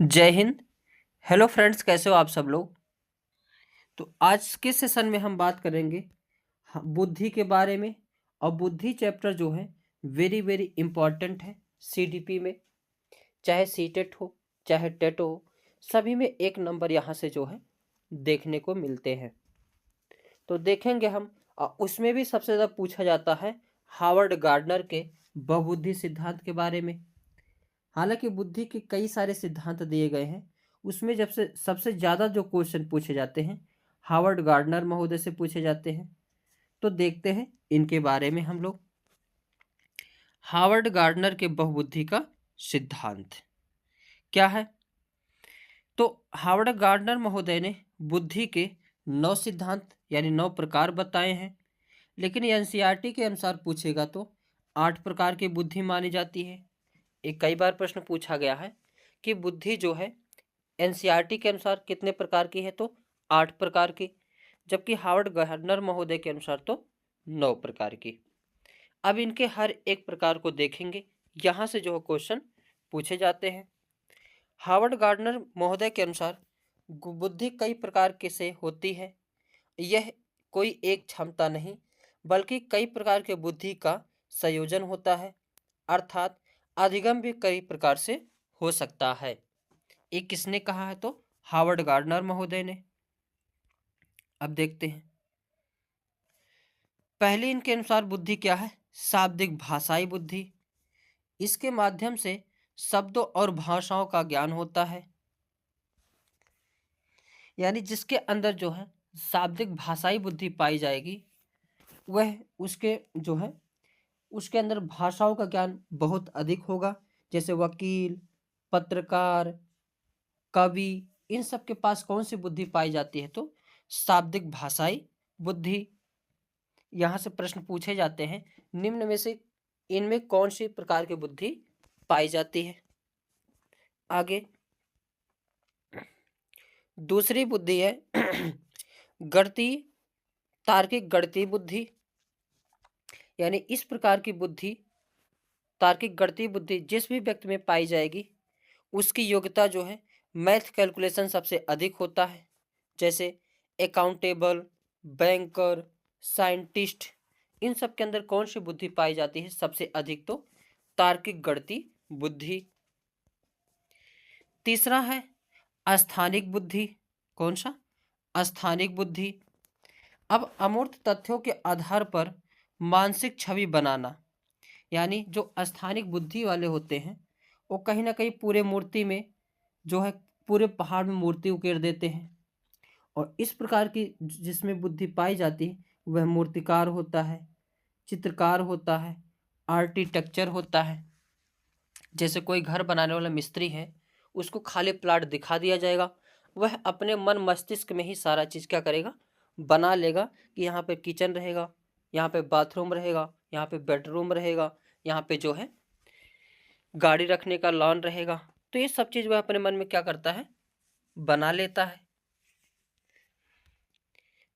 जय Hind. Hello friends, कैसे हो आप सब लोग। तो आज के सेशन में हम बात करेंगे बुद्धि के बारे में। और बुद्धि चैप्टर जो है वेरी वेरी इंपॉर्टेंट है सीडीपी में। चाहे सीटेट हो चाहे टेट हो, सभी में एक नंबर यहाँ से जो है देखने को मिलते हैं। तो देखेंगे हम। उसमें भी सबसे ज़्यादा पूछा जाता है हावर्ड गार्डनर के बहुबुद्धि सिद्धांत के बारे में। हालांकि बुद्धि के कई सारे सिद्धांत दिए गए हैं, उसमें जब से सबसे ज़्यादा जो क्वेश्चन पूछे जाते हैं हावर्ड गार्डनर महोदय से पूछे जाते हैं। तो देखते हैं इनके बारे में हम लोग। हावर्ड गार्डनर के बहुबुद्धि का सिद्धांत क्या है। तो हावर्ड गार्डनर महोदय ने बुद्धि के 9 सिद्धांत यानी 9 प्रकार बताए हैं। लेकिन एनसीईआरटी के अनुसार पूछेगा तो 8 प्रकार की बुद्धि मानी जाती है। एक कई बार प्रश्न पूछा गया है कि बुद्धि जो है एनसीईआरटी के अनुसार कितने प्रकार की है, तो 8 प्रकार की। जबकि हार्वर्ड गार्डनर महोदय के अनुसार तो 9 प्रकार की। अब इनके हर एक प्रकार को देखेंगे, यहाँ से जो क्वेश्चन पूछे जाते हैं। हार्वर्ड गार्डनर महोदय के अनुसार बुद्धि कई प्रकार के से होती है। यह कोई एक क्षमता नहीं बल्कि कई प्रकार के बुद्धि का संयोजन होता है। अर्थात अधिगम भी कई प्रकार से हो सकता है। ये किसने कहा है, तो हार्वर्ड गार्डनर महोदय ने। अब देखते हैं। पहले इनके अनुसार बुद्धि क्या है, शाब्दिक भाषाई बुद्धि। इसके माध्यम से शब्दों और भाषाओं का ज्ञान होता है। यानी जिसके अंदर जो है शाब्दिक भाषाई बुद्धि पाई जाएगी, वह उसके जो है उसके अंदर भाषाओं का ज्ञान बहुत अधिक होगा। जैसे वकील, पत्रकार, कवि, इन सब के पास कौन सी बुद्धि पाई जाती है, तो शाब्दिक भाषाई बुद्धि। यहाँ से प्रश्न पूछे जाते हैं निम्न में से इनमें कौन सी प्रकार की बुद्धि पाई जाती है। आगे दूसरी बुद्धि है गणितीय तार्किक गणितीय बुद्धि। यानी इस प्रकार की बुद्धि, तार्किक गणितीय बुद्धि जिस भी व्यक्ति में पाई जाएगी उसकी योग्यता जो है मैथ कैलकुलेशन सबसे अधिक होता है। जैसे अकाउंटेबल, बैंकर, साइंटिस्ट, इन सब के अंदर कौन सी बुद्धि पाई जाती है सबसे अधिक, तो तार्किक गणितीय बुद्धि। तीसरा है अस्थानिक बुद्धि। कौन सा, अस्थानिक बुद्धि। अब अमूर्त तथ्यों के आधार पर मानसिक छवि बनाना। यानी जो अस्थानिक बुद्धि वाले होते हैं वो कहीं ना कहीं पूरे मूर्ति में जो है पूरे पहाड़ में मूर्ति उकेर देते हैं। और इस प्रकार की जिसमें बुद्धि पाई जाती है वह मूर्तिकार होता है, चित्रकार होता है, आर्किटेक्चर होता है। जैसे कोई घर बनाने वाला मिस्त्री है, उसको खाली प्लाट दिखा दिया जाएगा, वह अपने मन मस्तिष्क में ही सारा चीज़ क्या करेगा, बना लेगा कि यहाँ पे किचन रहेगा, यहाँ पे बाथरूम रहेगा, यहाँ पे बेडरूम रहेगा, यहाँ पे जो है गाड़ी रखने का लॉन रहेगा। तो ये सब चीज़ वह अपने मन में क्या करता है, बना लेता है।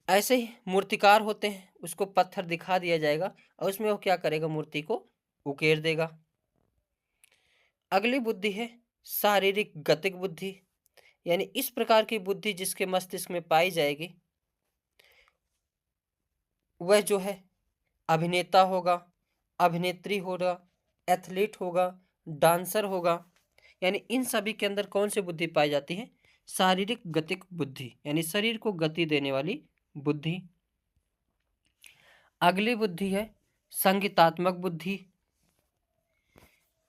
ऐसे ही मूर्तिकार होते हैं, उसको पत्थर दिखा दिया जाएगा और उसमें वो क्या करेगा, मूर्ति को उकेर देगा। अगली बुद्धि है शारीरिक गतिक बुद्धि। यानी इस प्रकार की बुद्धि जिसके मस्तिष्क में पाई जाएगी वह जो है अभिनेता होगा, अभिनेत्री होगा, एथलीट होगा, डांसर होगा। यानी इन सभी के अंदर कौन सी बुद्धि पाई जाती है, शारीरिक गतिक बुद्धि, यानी शरीर को गति देने वाली बुद्धि। अगली बुद्धि है संगीतात्मक बुद्धि।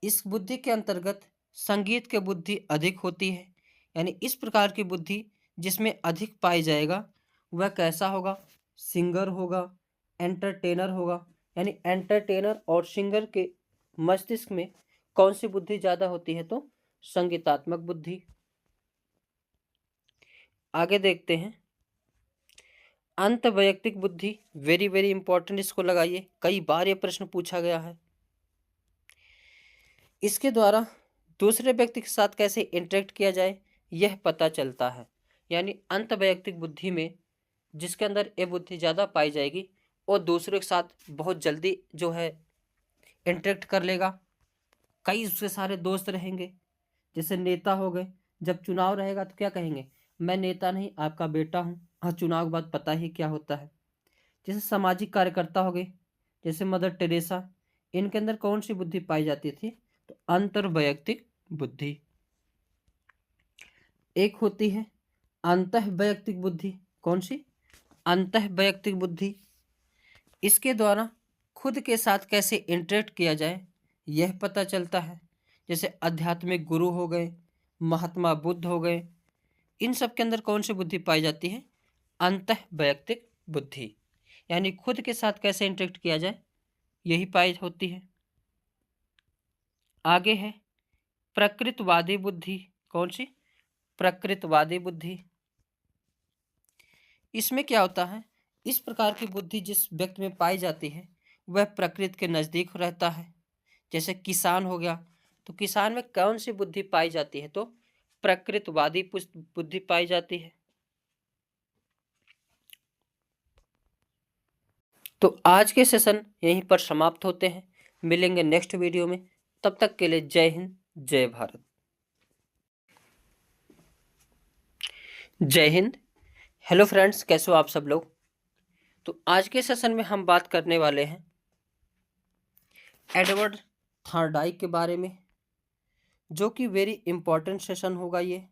इस बुद्धि के अंतर्गत संगीत की बुद्धि अधिक होती है। यानी इस प्रकार की बुद्धि जिसमें अधिक पाई जाएगा वह कैसा होगा, सिंगर होगा, एंटरटेनर होगा। यानी एंटरटेनर और सिंगर के मस्तिष्क में कौन सी बुद्धि ज़्यादा होती है, तो संगीतात्मक बुद्धि। आगे देखते हैं अंत वैयक्तिक बुद्धि। वेरी वेरी इंपॉर्टेंट, इसको लगाइए, कई बार ये प्रश्न पूछा गया है। इसके द्वारा दूसरे व्यक्ति के साथ कैसे इंटरेक्ट किया जाए यह पता चलता है। यानी अंत वैयक्तिक बुद्धि में जिसके अंदर ये बुद्धि ज़्यादा पाई जाएगी वो दूसरे के साथ बहुत जल्दी जो है इंटरेक्ट कर लेगा। कई उसके सारे दोस्त रहेंगे, जैसे नेता हो गए, जब चुनाव रहेगा तो क्या कहेंगे, मैं नेता नहीं आपका बेटा हूँ। हाँ, चुनाव के बाद पता ही क्या होता है। जैसे सामाजिक कार्यकर्ता हो गए, जैसे मदर टेरेसा, इनके अंदर कौन सी बुद्धि पाई जाती थी, तो अंतर्वैयक्तिक बुद्धि। एक होती है अंतःवैयक्तिक बुद्धि, कौन सी, अंतःवैयक्तिक बुद्धि। इसके द्वारा खुद के साथ कैसे इंटरेक्ट किया जाए यह पता चलता है। जैसे आध्यात्मिक गुरु हो गए, महात्मा बुद्ध हो गए, इन सब के अंदर कौन सी बुद्धि पाई जाती है, अंतःवैयक्तिक बुद्धि, यानी खुद के साथ कैसे इंटरेक्ट किया जाए यही पाई होती है। आगे है प्रकृतवादी बुद्धि, कौन सी, प्रकृतवादी बुद्धि। इसमें क्या होता है, इस प्रकार की बुद्धि जिस व्यक्ति में पाई जाती है वह प्रकृति के नज़दीक रहता है। जैसे किसान हो गया, तो किसान में कौन सी बुद्धि पाई जाती है, तो प्रकृतवादी बुद्धि पाई जाती है। तो आज के सेशन यहीं पर समाप्त होते हैं, मिलेंगे नेक्स्ट वीडियो में। तब तक के लिए जय हिंद, जय भारत। जय हिंद। हेलो फ्रेंड्स, कैसे हो आप सब लोग। तो आज के सेशन में हम बात करने वाले हैं एडवर्ड थॉर्नडाइक के बारे में, जो कि वेरी इंपॉर्टेंट सेशन होगा ये।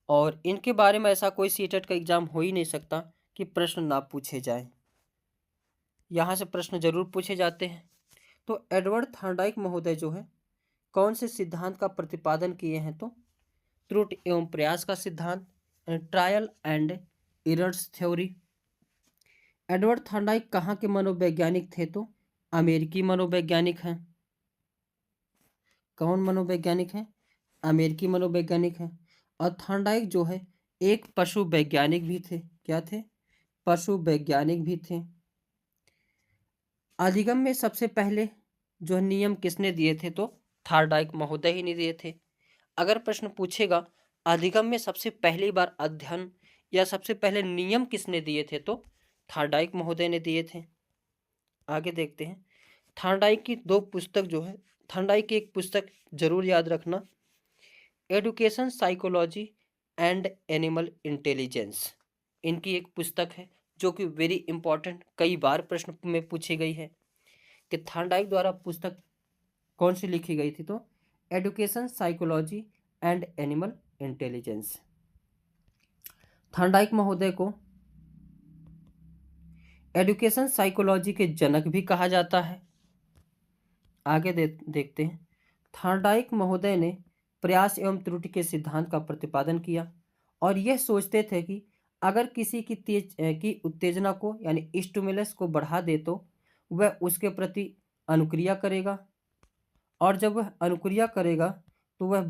और इनके बारे में ऐसा कोई सीटेट का एग्जाम हो ही नहीं सकता कि प्रश्न ना पूछे जाए, यहाँ से प्रश्न जरूर पूछे जाते हैं। तो एडवर्ड थॉर्नडाइक महोदय जो है कौन से सिद्धांत का प्रतिपादन किए हैं, तो त्रुटि एवं प्रयास का सिद्धांत, trial and errors theory. Edward Thorndike कहाँ के मनोवैज्ञानिक थे, तो अमेरिकी मनोवैज्ञानिक हैं। कौन मनोवैज्ञानिक हैं, अमेरिकी मनोवैज्ञानिक हैं। और थॉर्नडाइक जो है एक पशु वैज्ञानिक भी थे, क्या थे, पशु वैज्ञानिक भी थे। अधिगम में सबसे पहले जो नियम किसने दिए थे, तो थॉर्नडाइक महोदय ही नहीं दिए थे। अगर प्रश्न पूछेगा अधिगम में सबसे पहली बार अध्ययन या सबसे पहले नियम किसने दिए थे, तो थॉर्नडाइक महोदय ने दिए थे। आगे देखते हैं, थॉर्नडाइक की दो पुस्तक जो है, थॉर्नडाइक की एक पुस्तक जरूर याद रखना, education psychology and animal intelligence. इनकी एक पुस्तक है जो कि वेरी इंपॉर्टेंट, कई बार प्रश्न में पूछी गई है कि थॉर्नडाइक द्वारा पुस्तक कौन सी लिखी गई थी, तो education psychology and animal intelligence. Thorndike महोदय को एडुकेशन साइकोलॉजी के जनक भी कहा जाता है। आगे देखते हैं, थॉर्नडाइक महोदय ने प्रयास एवं त्रुटि के सिद्धांत का प्रतिपादन किया और यह सोचते थे कि अगर किसी की उत्तेजना को यानी स्टिमुलस को बढ़ा दे तो वह उसके प्रति अनुक्रिया करेगा, और जब वह अनुक्रिया करेगा तो वह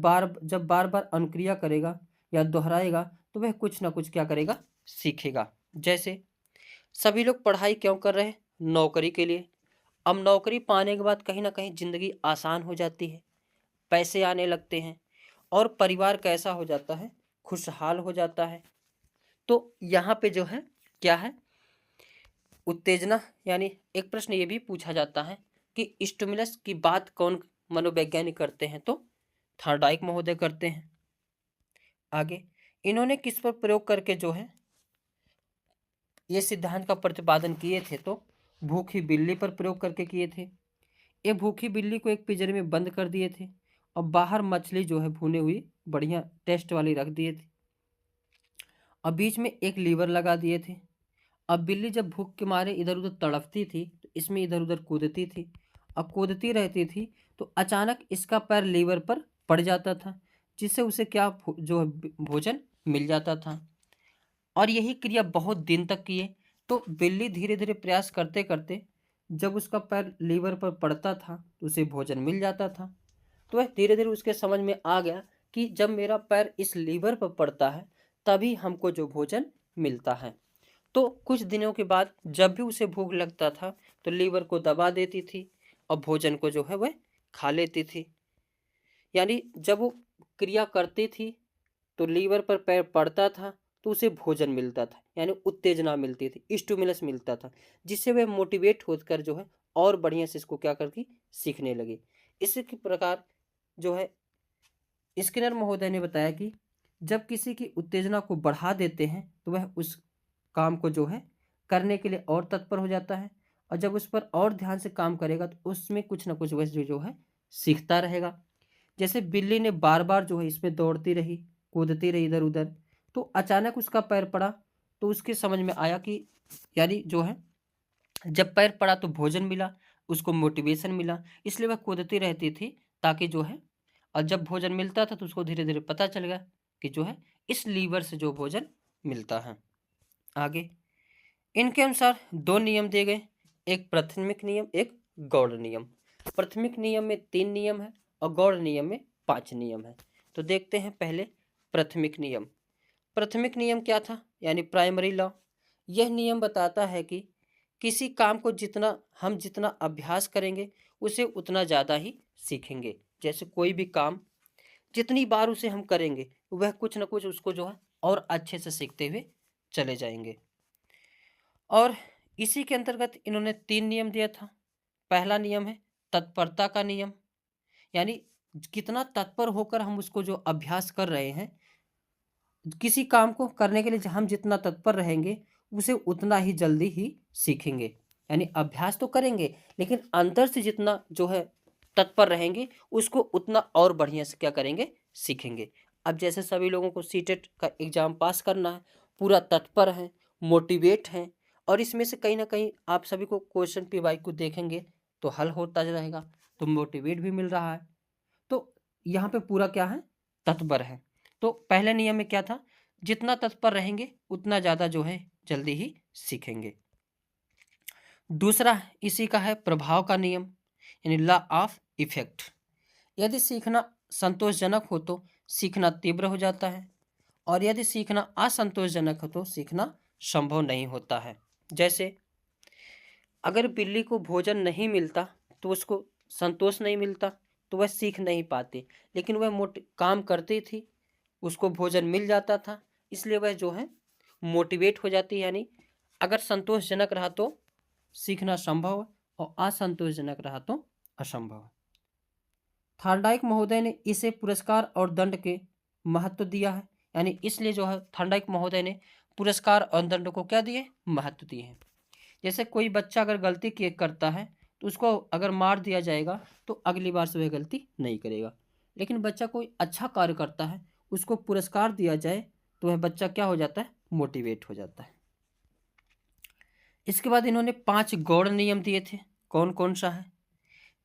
जब बार बार अनुक्रिया करेगा या दोहराएगा तो वह कुछ ना कुछ क्या करेगा, सीखेगा। जैसे सभी लोग पढ़ाई क्यों कर रहे हैं, नौकरी के लिए। अब नौकरी पाने के बाद कहीं ना कहीं ज़िंदगी आसान हो जाती है, पैसे आने लगते हैं और परिवार कैसा हो जाता है, खुशहाल हो जाता है। तो यहाँ पे जो है क्या है, उत्तेजना, यानी एक प्रश्न ये भी पूछा जाता है कि स्टिमुलस की बात कौन मनोवैज्ञानिक करते हैं, तो थॉर्नडाइक महोदय करते हैं। आगे इन्होंने किस पर प्रयोग करके जो है ये सिद्धांत का प्रतिपादन किए थे, तो भूखी बिल्ली पर प्रयोग करके किए थे। ये भूखी बिल्ली को एक पिंजरे में बंद कर दिए थे और बाहर मछली जो है भुनी हुई बढ़िया टेस्ट वाली रख दिए थे और बीच में एक लीवर लगा दिए थे। अब बिल्ली जब भूख के मारे इधर उधर तड़पती थी तो इसमें इधर उधर कूदती थी, अब कूदती रहती थी तो अचानक इसका पैर लीवर पर पड़ जाता था, जिससे उसे क्या जो है भोजन मिल जाता था। और यही क्रिया बहुत दिन तक किए, तो बिल्ली धीरे धीरे प्रयास करते करते जब उसका पैर लीवर पर पड़ता था तो उसे भोजन मिल जाता था। तो वह धीरे धीरे उसके समझ में आ गया कि जब मेरा पैर इस लीवर पर पड़ता है तभी हमको जो भोजन मिलता है। तो कुछ दिनों के बाद जब भी उसे भूख लगता था तो लीवर को दबा देती थी और भोजन को जो है वह खा लेती थी। यानी जब वो क्रिया करती थी तो लीवर पर पैर पड़ता था तो उसे भोजन मिलता था, यानी उत्तेजना मिलती थी, स्टिमुलस मिलता था, जिससे वह मोटिवेट होकर जो है और बढ़िया से इसको क्या करके सीखने लगे। इसी के प्रकार जो है स्किनर महोदय ने बताया कि जब किसी की उत्तेजना को बढ़ा देते हैं तो वह उस काम को जो है करने के लिए और तत्पर हो जाता है, और जब उस पर और ध्यान से काम करेगा तो उसमें कुछ ना कुछ वह जो है सीखता रहेगा। जैसे बिल्ली ने बार बार जो है इसमें दौड़ती रही, कूदती रही इधर उधर, तो अचानक उसका पैर पड़ा, तो उसके समझ में आया कि यानी जो है जब पैर पड़ा तो भोजन मिला, उसको मोटिवेशन मिला, इसलिए वह कूदती रहती थी, ताकि जो है और जब भोजन मिलता था तो उसको धीरे धीरे पता चल गया कि जो है इस लीवर से जो भोजन मिलता है। आगे इनके अनुसार दो नियम दिए गए, एक प्राथमिक नियम, एक गौड़ नियम। प्राथमिक नियम में 3 नियम है और गौड़ नियम में 5 नियम है। तो देखते हैं पहले प्राथमिक नियम। प्राथमिक नियम क्या था, यानी प्राइमरी लॉ। यह नियम बताता है कि किसी काम को जितना अभ्यास करेंगे उसे उतना ज़्यादा ही सीखेंगे। जैसे कोई भी काम जितनी बार उसे हम करेंगे वह कुछ ना कुछ उसको जो है और अच्छे से सीखते हुए चले जाएंगे। और इसी के अंतर्गत इन्होंने 3 नियम दिया था। पहला नियम है तत्परता का नियम, यानी कितना तत्पर होकर हम उसको जो अभ्यास कर रहे हैं, किसी काम को करने के लिए हम जितना तत्पर रहेंगे उसे उतना ही जल्दी ही सीखेंगे। यानी अभ्यास तो करेंगे लेकिन अंदर से जितना जो है तत्पर रहेंगे उसको उतना और बढ़िया से क्या करेंगे, सीखेंगे। अब जैसे सभी लोगों को सीटेट का एग्जाम पास करना है, पूरा तत्पर हैं, मोटिवेट हैं, और इसमें से कहीं ना कहीं आप सभी को क्वेश्चन पीवाई को देखेंगे तो हल होता रहेगा, तो मोटिवेट भी मिल रहा है, तो यहाँ पे पूरा क्या है, तत्पर है। तो पहले नियम में क्या था, जितना तत्पर रहेंगे उतना ज़्यादा जो है जल्दी ही सीखेंगे। दूसरा इसी का है प्रभाव का नियम, यानी लॉ ऑफ इफेक्ट। यदि सीखना संतोषजनक हो तो सीखना तीव्र हो जाता है, और यदि सीखना असंतोषजनक हो तो सीखना संभव नहीं होता है। जैसे अगर बिल्ली को भोजन नहीं मिलता तो उसको संतोष नहीं मिलता, तो वह सीख नहीं पाती, लेकिन वह काम करती थी, उसको भोजन मिल जाता था, इसलिए वह जो है मोटिवेट हो जाती है। यानी अगर संतोषजनक रहा तो सीखना संभव है और असंतोषजनक रहा तो असंभव है। थॉर्नडाइक महोदय ने इसे पुरस्कार और दंड के महत्व दिया है, यानी इसलिए जो है थॉर्नडाइक महोदय ने पुरस्कार और दंड को क्या दिए, महत्व दिए हैं। जैसे कोई बच्चा अगर गलती करता है तो उसको अगर मार दिया जाएगा तो अगली बार से वह गलती नहीं करेगा, लेकिन बच्चा कोई अच्छा कार्य करता है उसको पुरस्कार दिया जाए तो वह बच्चा क्या हो जाता है, मोटिवेट हो जाता है। इसके बाद इन्होंने 5 गौड़ नियम दिए थे। कौन कौन सा है,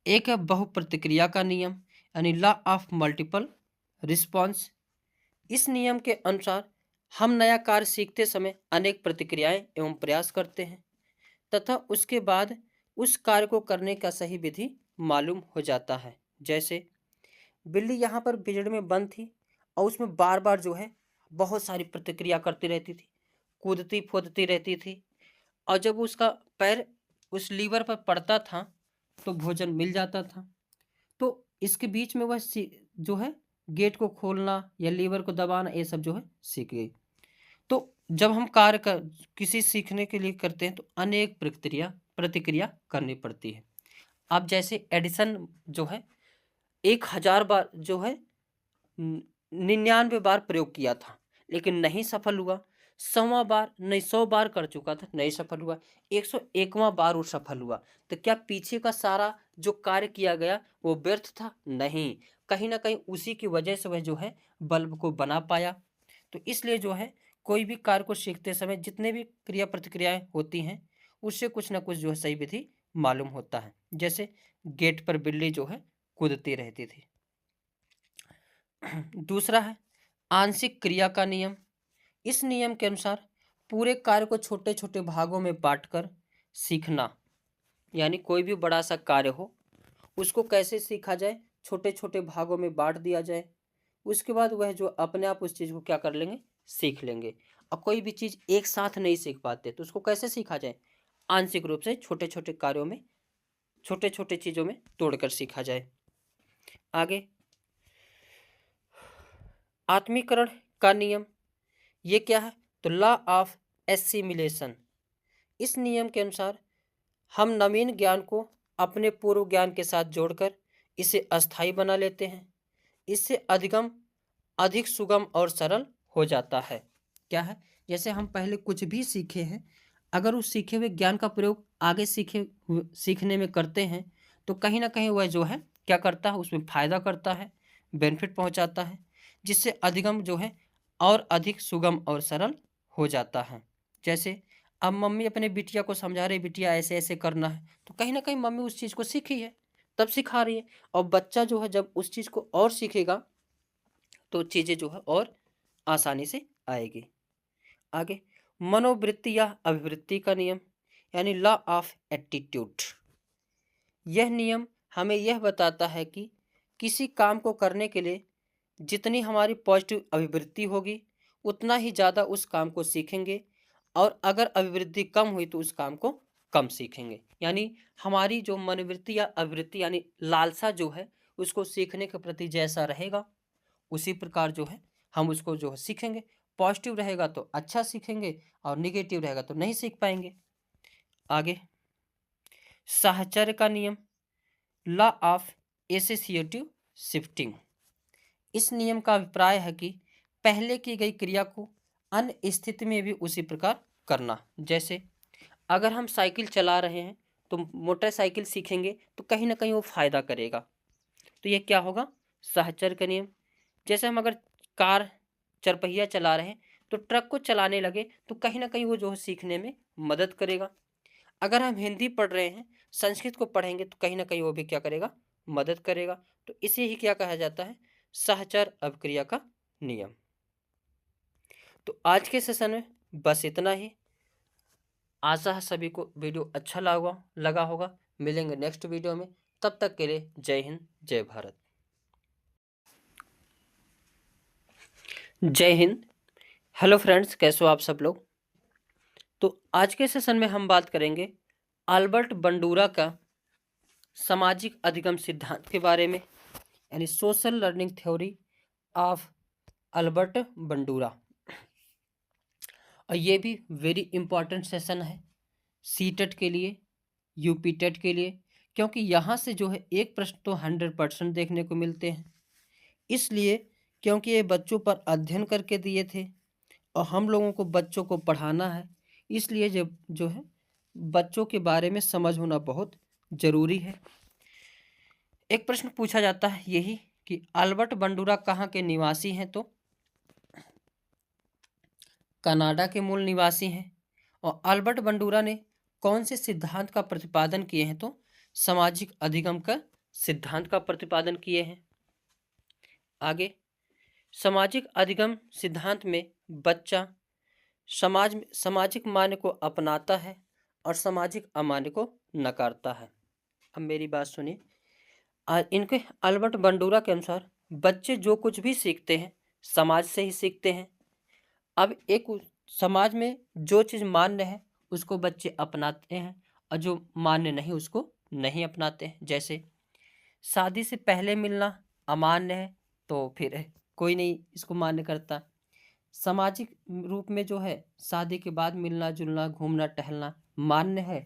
एक है बहुप्रतिक्रिया का नियम, यानी लॉ ऑफ मल्टीपल रिस्पॉन्स। इस नियम के अनुसार हम नया कार्य सीखते समय अनेक प्रतिक्रियाएं एवं प्रयास करते हैं तथा उसके बाद उस कार्य को करने का सही विधि मालूम हो जाता है। जैसे बिल्ली यहाँ पर पिंजड़े में बंद थी और उसमें बार बार जो है बहुत सारी प्रतिक्रिया करती रहती थी, कूदती फोदती रहती थी, और जब उसका पैर उस लीवर पर पड़ता था तो भोजन मिल जाता था। तो इसके बीच में वह जो है गेट को खोलना या लीवर को दबाना ये सब जो है सीख गई। तो जब हम कार्य कर किसी सीखने के लिए करते हैं तो अनेक प्रतिक्रिया करनी पड़ती है। अब जैसे एडिसन जो है 1000 बार जो है 99 बार प्रयोग किया था लेकिन नहीं सफल हुआ, 100वां बार नहीं 100 बार कर चुका था नहीं सफल हुआ, 101वां बार वो सफल हुआ, तो क्या पीछे का सारा जो कार्य किया गया वो व्यर्थ था? नहीं, कहीं ना कहीं उसी की वजह से वह जो है बल्ब को बना पाया। तो इसलिए जो है कोई भी कार्य को सीखते समय जितने भी क्रिया प्रतिक्रियाएं होती हैं उससे कुछ ना कुछ जो है सही विधि मालूम होता है। जैसे गेट पर बिल्ली जो है कूदती रहती थी। दूसरा है आंशिक क्रिया का नियम। इस नियम के अनुसार पूरे कार्य को छोटे छोटे भागों में बांटकर सीखना, यानी कोई भी बड़ा सा कार्य हो उसको कैसे सीखा जाए, छोटे छोटे भागों में बांट दिया जाए, उसके बाद वह जो अपने आप उस चीज़ को क्या कर लेंगे, सीख लेंगे। और कोई भी चीज़ एक साथ नहीं सीख पाते तो उसको कैसे सीखा जाए, आंशिक रूप से छोटे छोटे कार्यों में छोटे छोटे चीज़ों में तोड़कर सीखा जाए। आगे आत्मीकरण का नियम, ये क्या है, तो लॉ ऑफ एसिमिलेशन। इस नियम के अनुसार हम नवीन ज्ञान को अपने पूर्व ज्ञान के साथ जोड़कर इसे अस्थायी बना लेते हैं। इससे अधिक सुगम और सरल हो जाता है। क्या है? जैसे हम पहले कुछ भी सीखे हैं, अगर उस सीखे हुए ज्ञान का प्रयोग आगे सीखने में करते हैं तो कहीं ना कहीं वह जो है क्या करता है, उसमें फायदा करता है, बेनिफिट पहुंचाता है, जिससे अधिगम जो है और अधिक सुगम और सरल हो जाता है। जैसे अब मम्मी अपने बिटिया को समझा रही, बिटिया ऐसे ऐसे करना है, तो कहीं ना कहीं मम्मी उस चीज़ को सीखी है, तब सिखा रही है। और बच्चा जो है जब उस चीज़ को और सीखेगा तो चीज़ें जो है और आसानी से आएगी। आगे, मनोवृत्ति या अभिवृत्ति का नियम यानी लॉ ऑफ एटीट्यूड। यह नियम हमें यह बताता है कि किसी काम को करने के लिए जितनी हमारी पॉजिटिव अभिवृत्ति होगी उतना ही ज़्यादा उस काम को सीखेंगे, और अगर अभिवृत्ति कम हुई तो उस काम को कम सीखेंगे। यानी हमारी जो मनोवृत्ति या अभिवृत्ति यानी लालसा जो है उसको सीखने के प्रति जैसा रहेगा उसी प्रकार जो है हम उसको जो है सीखेंगे। पॉजिटिव रहेगा तो अच्छा सीखेंगे और निगेटिव रहेगा तो नहीं सीख पाएंगे। आगे, साहचर्य का नियम, लॉ ऑफ एसोसिएटिव शिफ्टिंग। इस नियम का अभिप्राय है कि पहले की गई क्रिया को अन्य स्थिति में भी उसी प्रकार करना। जैसे अगर हम साइकिल चला रहे हैं तो मोटरसाइकिल सीखेंगे तो कहीं ना कहीं वो फायदा करेगा, तो ये क्या होगा? साहचर्य का नियम। जैसे हम अगर कार चरपहिया चला रहे हैं तो ट्रक को चलाने लगे तो कहीं ना कहीं वो जो है सीखने में मदद करेगा। अगर हम हिंदी पढ़ रहे हैं, संस्कृत को पढ़ेंगे तो कहीं ना कहीं वो भी क्या करेगा? मदद करेगा। तो इसे ही क्या कहा जाता है? सहचर अभिक्रिया का नियम। तो आज के सेशन में बस इतना ही। आशा है सभी को वीडियो अच्छा लगा होगा। मिलेंगे नेक्स्ट वीडियो में, तब तक के लिए जय हिंद, जय भारत। जय हिंद। हेलो फ्रेंड्स, कैसे हो आप सब लोग? तो आज के सेशन में हम बात करेंगे अल्बर्ट बंडूरा का सामाजिक अधिगम सिद्धांत के बारे में, यानी social learning theory of Albert Bandura. और ये भी वेरी इंपॉर्टेंट सेशन है सीटेट के लिए, यूपी टेट के लिए, क्योंकि यहाँ से जो है एक प्रश्न तो 100% देखने को मिलते हैं। इसलिए क्योंकि ये बच्चों पर अध्ययन करके दिए थे और हम लोगों को बच्चों को पढ़ाना है, इसलिए जब जो है बच्चों के बारे में समझ होना बहुत ज़रूरी है। एक प्रश्न पूछा जाता है यही कि अल्बर्ट बंडूरा कहाँ के निवासी हैं? तो कनाडा के मूल निवासी हैं। और अल्बर्ट बंडूरा ने कौन से सिद्धांत का प्रतिपादन किए हैं? तो सामाजिक अधिगम का सिद्धांत का प्रतिपादन किए हैं। आगे, सामाजिक अधिगम सिद्धांत में बच्चा सामाजिक मान्य को अपनाता है और सामाजिक अमान्य को नकारता है। अब मेरी बात सुनिए, इनके अल्बर्ट बंडूरा के अनुसार बच्चे जो कुछ भी सीखते हैं समाज से ही सीखते हैं। अब एक समाज में जो चीज़ मान्य है उसको बच्चे अपनाते हैं और जो मान्य नहीं उसको नहीं अपनाते हैं। जैसे शादी से पहले मिलना अमान्य है तो फिर कोई नहीं इसको मान्य करता। सामाजिक रूप में जो है शादी के बाद मिलना जुलना घूमना टहलना मान्य है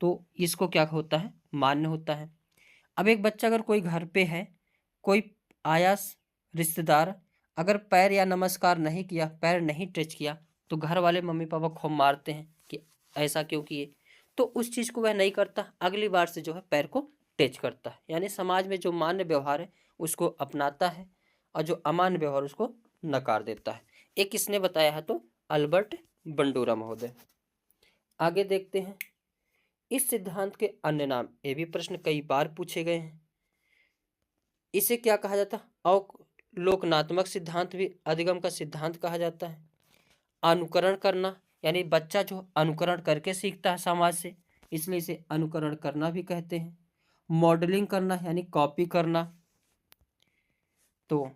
तो इसको क्या होता है? मान्य होता है। अब एक बच्चा अगर कोई घर पे है, कोई आया रिश्तेदार, अगर पैर या नमस्कार नहीं किया, पैर नहीं टच किया तो घर वाले मम्मी पापा खूब मारते हैं कि ऐसा क्यों किए, तो उस चीज़ को वह नहीं करता, अगली बार से जो है पैर को टच करता है। यानी समाज में जो मान्य व्यवहार है उसको अपनाता है और जो अमान्य व्यवहार उसको नकार देता है। एक किसने बताया है? तो अल्बर्ट बंडूरा महोदय। आगे देखते हैं इस सिद्धांत के अन्य नाम। ये भी प्रश्न कई बार पूछे गए हैं। इसे क्या कहा जाता है? अवलोकनात्मक सिद्धांत भी अधिगम का सिद्धांत कहा जाता है। अनुकरण करना, यानी बच्चा जो अनुकरण करके सीखता है समाज से, इसलिए इसे अनुकरण करना भी कहते हैं। मॉडलिंग करना यानी कॉपी करना, तो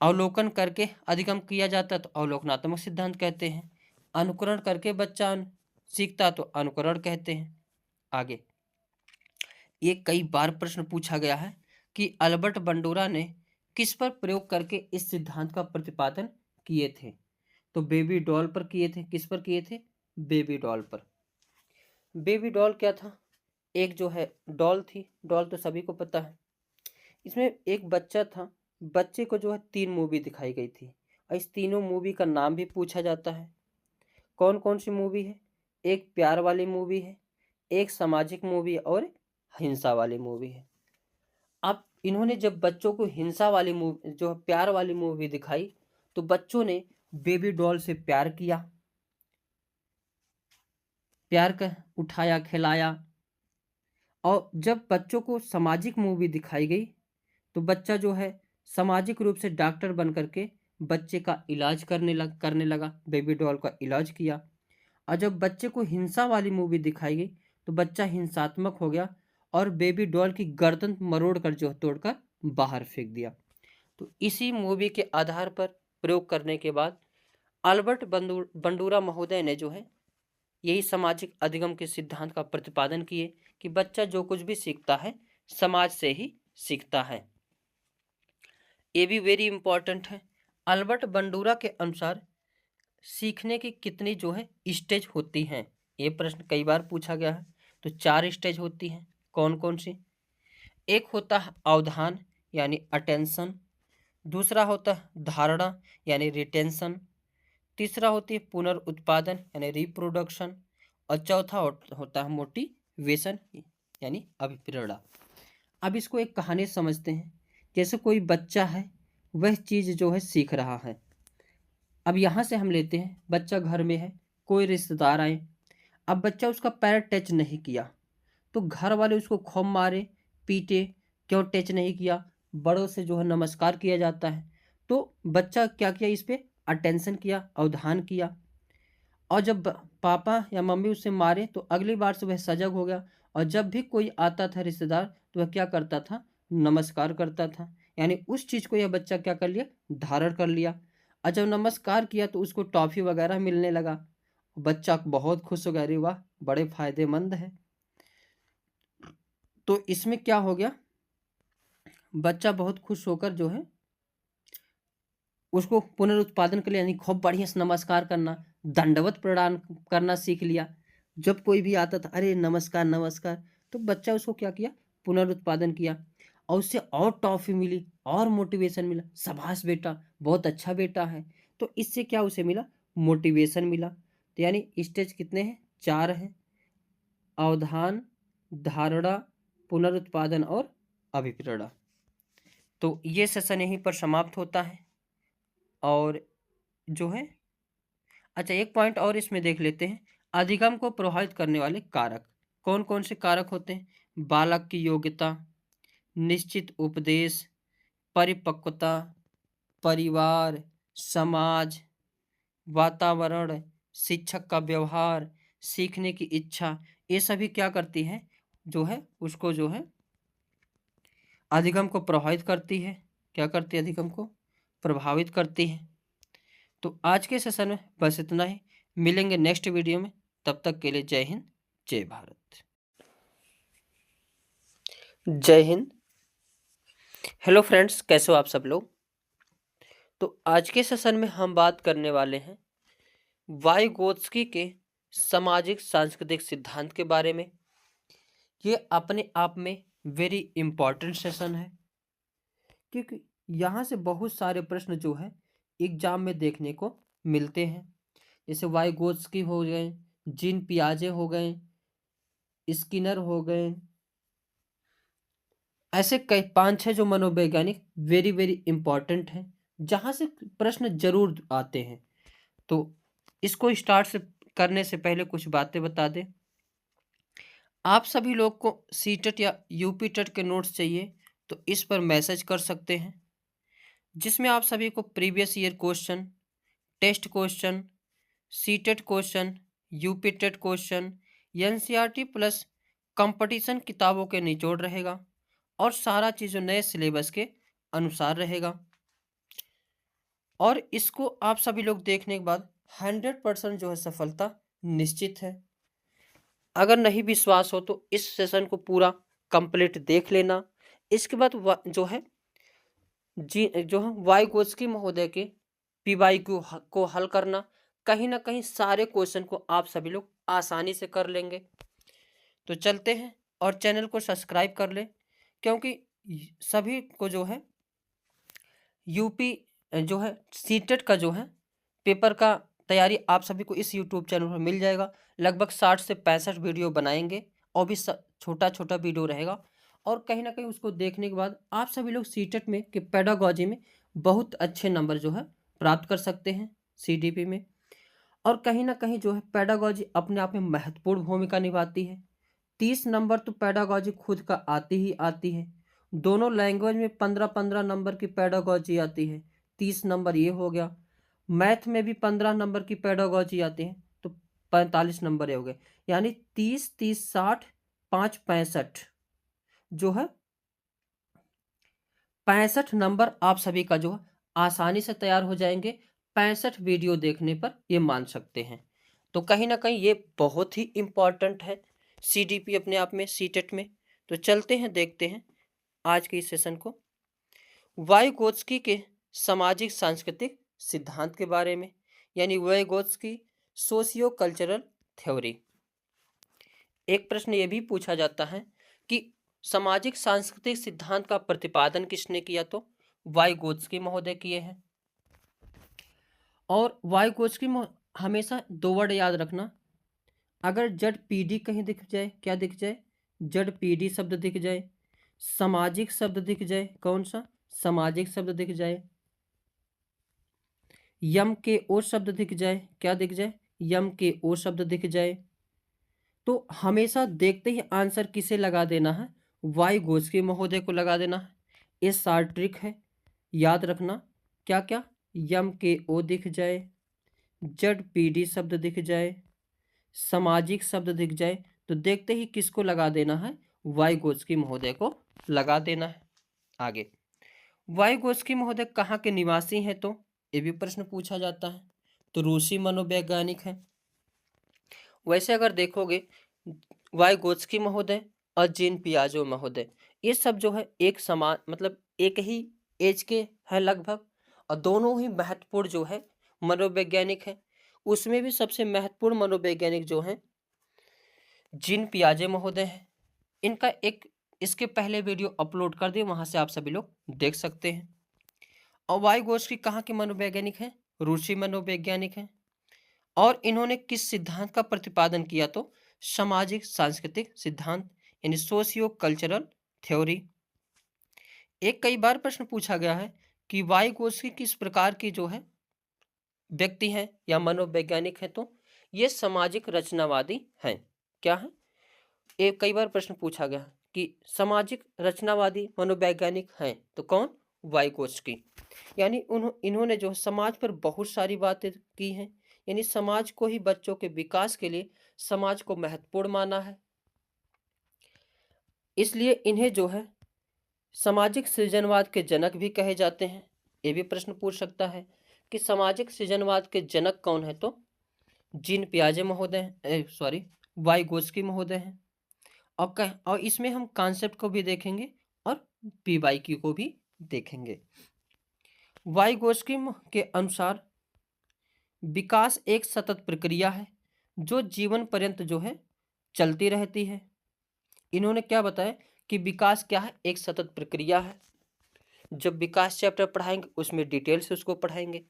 अवलोकन करके अधिगम किया जाता है तो अवलोकनात्मक सिद्धांत कहते हैं। अनुकरण करके बच्चा सीखता तो अनुकरण कहते हैं। आगे, ये कई बार प्रश्न पूछा गया है कि अल्बर्ट बंडूरा ने किस पर प्रयोग करके इस सिद्धांत का प्रतिपादन किए थे? तो बेबी डॉल पर किए थे। किस पर किए थे? बेबी डॉल पर। बेबी डॉल क्या था? एक जो है डॉल थी, डॉल तो सभी को पता है। इसमें एक बच्चा था, बच्चे को जो है 3 मूवी दिखाई गई थी और इस तीनों मूवी का नाम भी पूछा जाता है। कौन कौन सी मूवी है? एक प्यार वाली मूवी है, एक सामाजिक मूवी है और हिंसा वाली मूवी है। अब इन्होंने जब बच्चों को हिंसा वाली मूवी जो है प्यार वाली मूवी दिखाई तो बच्चों ने बेबी डॉल से प्यार किया, प्यार कर उठाया, खिलाया। और जब बच्चों को सामाजिक मूवी दिखाई गई तो बच्चा जो है सामाजिक रूप से डॉक्टर बन करके बच्चे का इलाज करने लगा, बेबी डॉल का इलाज किया। और जब बच्चे को हिंसा वाली मूवी दिखाई गई तो बच्चा हिंसात्मक हो गया और बेबी डॉल की गर्दन मरोड़ कर जो है तोड़कर बाहर फेंक दिया। तो इसी मूवी के आधार पर प्रयोग करने के बाद अल्बर्ट बंडूरा महोदय ने जो है यही सामाजिक अधिगम के सिद्धांत का प्रतिपादन किए कि बच्चा जो कुछ भी सीखता है समाज से ही सीखता है। ये भी वेरी इंपॉर्टेंट है। अल्बर्ट बंडूरा के अनुसार सीखने की कितनी जो है स्टेज होती हैं, ये प्रश्न कई बार पूछा गया है। तो 4 स्टेज होती हैं। कौन कौन सी? एक होता है अवधान यानी अटेंशन, दूसरा होता है धारणा यानी रिटेंशन, तीसरा होती है पुनर्उत्पादन यानी रिप्रोडक्शन और चौथा होता है मोटिवेशन यानी अभिप्रेरणा। अब इसको एक कहानी समझते हैं। जैसे कोई बच्चा है, वह चीज़ जो है सीख रहा है। अब यहाँ से हम लेते हैं बच्चा घर में है, कोई रिश्तेदार आए, अब बच्चा उसका पैर टच नहीं किया तो घर वाले उसको खूब मारे, पीटे, क्यों टच नहीं किया। बड़ों से जो है नमस्कार किया जाता है। तो बच्चा क्या किया, इस पे अटेंशन किया, अवधान किया। और जब पापा या मम्मी उसे मारे तो अगली बार से वह सजग हो गया और जब भी कोई आता था रिश्तेदार तो वह क्या करता था, नमस्कार करता था। यानी उस चीज़ को यह बच्चा क्या कर लिया, धारण कर लिया। और जब नमस्कार किया तो उसको टॉफ़ी वगैरह मिलने लगा। बच्चा बहुत खुश हो गया, अरे वाह बड़े फायदेमंद है। तो इसमें क्या हो गया, बच्चा बहुत खुश होकर जो है उसको पुनरुत्पादन के लिए यानी खूब बढ़िया से नमस्कार करना, दंडवत प्रणाम करना सीख लिया। जब कोई भी आता था, अरे नमस्कार नमस्कार, तो बच्चा उसको क्या किया, पुनरुत्पादन किया। और उससे और टॉफी मिली और मोटिवेशन मिला, शाबाश बेटा बहुत अच्छा बेटा है। तो इससे क्या उसे मिला, मोटिवेशन मिला। तो यानी स्टेज कितने हैं, 4 हैं। अवधान, धारणा, पुनरुत्पादन और अभिप्रेरणा। तो ये सेशन यहीं पर समाप्त होता है। और जो है अच्छा एक पॉइंट और इसमें देख लेते हैं, अधिगम को प्रभावित करने वाले कारक कौन कौन से कारक होते हैं? बालक की योग्यता, निश्चित उपदेश, परिपक्वता, परिवार, समाज, वातावरण, शिक्षक का व्यवहार, सीखने की इच्छा, ये सभी क्या करती हैं, जो है उसको जो है अधिगम को प्रभावित करती है। क्या करती है, अधिगम को प्रभावित करती है। तो आज के सेशन में बस इतना ही, मिलेंगे नेक्स्ट वीडियो में। तब तक के लिए जय हिंद, जय भारत। जय हिंद। हेलो फ्रेंड्स, कैसे हो आप सब लोग? तो आज के सेशन में हम बात करने वाले हैं वाइगोत्स्की के सामाजिक सांस्कृतिक सिद्धांत के बारे में। ये अपने आप में वेरी इंपॉर्टेंट सेशन है क्योंकि यहाँ से बहुत सारे प्रश्न जो है एग्जाम में देखने को मिलते हैं। जैसे वाइगोत्स्की हो गए, जीन पियाजे हो गए, स्किनर हो गए, ऐसे कई 5-6 जो मनोवैज्ञानिक वेरी वेरी इंपॉर्टेंट हैं, जहाँ से प्रश्न जरूर आते हैं। तो इसको स्टार्ट से करने से पहले कुछ बातें बता दें। आप सभी लोग को सीटेट या यूपी टेट के नोट्स चाहिए तो इस पर मैसेज कर सकते हैं, जिसमें आप सभी को previous year question, test question, CTET question, UP TET question, NCERT plus competition किताबों के निचोड़ रहेगा और सारा चीज़ नए सिलेबस के अनुसार रहेगा। और इसको आप सभी लोग देखने के बाद 100% जो है सफलता निश्चित है। अगर नहीं विश्वास हो तो इस सेशन को पूरा कंप्लीट देख लेना। इसके बाद जो है जो है वाइगोत्स्की महोदय के पीवाई को हल करना। कहीं ना कहीं सारे क्वेश्चन को आप सभी लोग आसानी से कर लेंगे। तो चलते हैं और चैनल को सब्सक्राइब कर लें, क्योंकि सभी को जो है यूपी जो है सीटेट का जो है पेपर का तैयारी आप सभी को इस यूट्यूब चैनल पर मिल जाएगा। लगभग 60 से 65 वीडियो बनाएंगे और भी छोटा छोटा वीडियो रहेगा, और कहीं ना कहीं उसको देखने के बाद आप सभी लोग सीटेट में कि पेडागोजी में बहुत अच्छे नंबर जो है प्राप्त कर सकते हैं सीडीपी में। और कहीं ना कहीं जो है पेडागोजी अपने आप में महत्वपूर्ण भूमिका निभाती है। 30 नंबर तो पेडागोजी खुद का आती ही आती है। दोनों लैंग्वेज में 15-15 नंबर की पेडागोजी आती है। 30 नंबर ये हो गया। मैथ में भी 15 नंबर की पेडागोजी आती है, तो 45 नंबर ये हो गए। यानी 30-30 60 5 65 जो है 65 नंबर आप सभी का जो है आसानी से तैयार हो जाएंगे 65 वीडियो देखने पर, ये मान सकते हैं। तो कहीं ना कहीं ये बहुत ही इम्पॉर्टेंट है सीडीपी अपने आप में सीटेट में। तो चलते हैं देखते हैं आज के इस सेशन को, वाइगोत्स्की के सामाजिक सांस्कृतिक सिद्धांत के बारे में, यानी वाइगोत्स्की सोशियो कल्चरल थ्योरी। एक प्रश्न ये भी पूछा जाता है कि सामाजिक सांस्कृतिक सिद्धांत का प्रतिपादन किसने किया, तो वाइगोत्स्की महोदय किए हैं। और वाइगोत्स्की हमेशा 2 वर्ड याद रखना, अगर जड पीडी कहीं दिख जाए, क्या दिख जाए, जड पीडी शब्द दिख जाए, सामाजिक शब्द दिख जाए, कौन सा, सामाजिक शब्द दिख जाए, यम के ओ शब्द दिख जाए, क्या दिख जाए, यम के ओ शब्द दिख जाए, तो हमेशा देखते ही आंसर किसे लगा देना है, वाइगोत्स्की महोदय को लगा देना है। ये शार्ट ट्रिक है, याद रखना। क्या क्या, यम के ओ दिख जाए, जड पीडी शब्द दिख जाए, सामाजिक शब्द दिख जाए, तो देखते ही किसको लगा देना है, वाइगोत्स्की महोदय को लगा देना है। आगे, वाइगोत्स्की महोदय कहाँ के निवासी हैं, तो ये भी प्रश्न पूछा जाता है। तो रूसी मनोवैज्ञानिक है। वैसे अगर देखोगे वाइगोत्स्की महोदय और जीन पियाजो महोदय, ये सब जो है एक समान, मतलब एक ही एज के हैं लगभग, और दोनों ही महत्वपूर्ण जो है मनोवैज्ञानिक है। उसमें भी सबसे महत्वपूर्ण मनोवैज्ञानिक जो है जीन पियाजे महोदय हैं। इनका एक इसके पहले वीडियो अपलोड कर दिए, वहां से आप सभी लोग देख सकते हैं। और वाइगोत्स्की कहाँ के मनोवैज्ञानिक हैं, रूसी मनोवैज्ञानिक हैं। और इन्होंने किस सिद्धांत का प्रतिपादन किया, तो सामाजिक सांस्कृतिक सिद्धांत, यानी सोशियो कल्चरल थ्योरी। एक कई बार प्रश्न पूछा गया है कि वाइगोत्स्की किस प्रकार की जो है व्यक्ति हैं या मनोवैज्ञानिक हैं, तो ये सामाजिक रचनावादी हैं। क्या है, एक कई बार प्रश्न पूछा गया कि सामाजिक रचनावादी मनोवैज्ञानिक हैं तो कौन, वाइगोत्स्की। यानी इन्होंने जो समाज पर बहुत सारी बातें की हैं, यानी समाज को ही बच्चों के विकास के लिए समाज को महत्वपूर्ण माना है, इसलिए इन्हें जो है सामाजिक सृजनवाद के जनक भी कहे जाते हैं। ये भी प्रश्न पूछ सकता है कि सामाजिक सृजनवाद के जनक कौन है, तो जीन पियाजे महोदय सॉरी वाइगोत्स्की महोदय हैं। और इसमें हम कॉन्सेप्ट को भी देखेंगे और पीवाईक्यू को भी देखेंगे। वाइगोत्स्की के अनुसार विकास एक सतत प्रक्रिया है जो जीवन पर्यंत जो है चलती रहती है। इन्होंने क्या बताया कि विकास क्या है, एक सतत प्रक्रिया है। जब विकास चैप्टर पढ़ाएंगे उसमें डिटेल से उसको पढ़ाएंगे,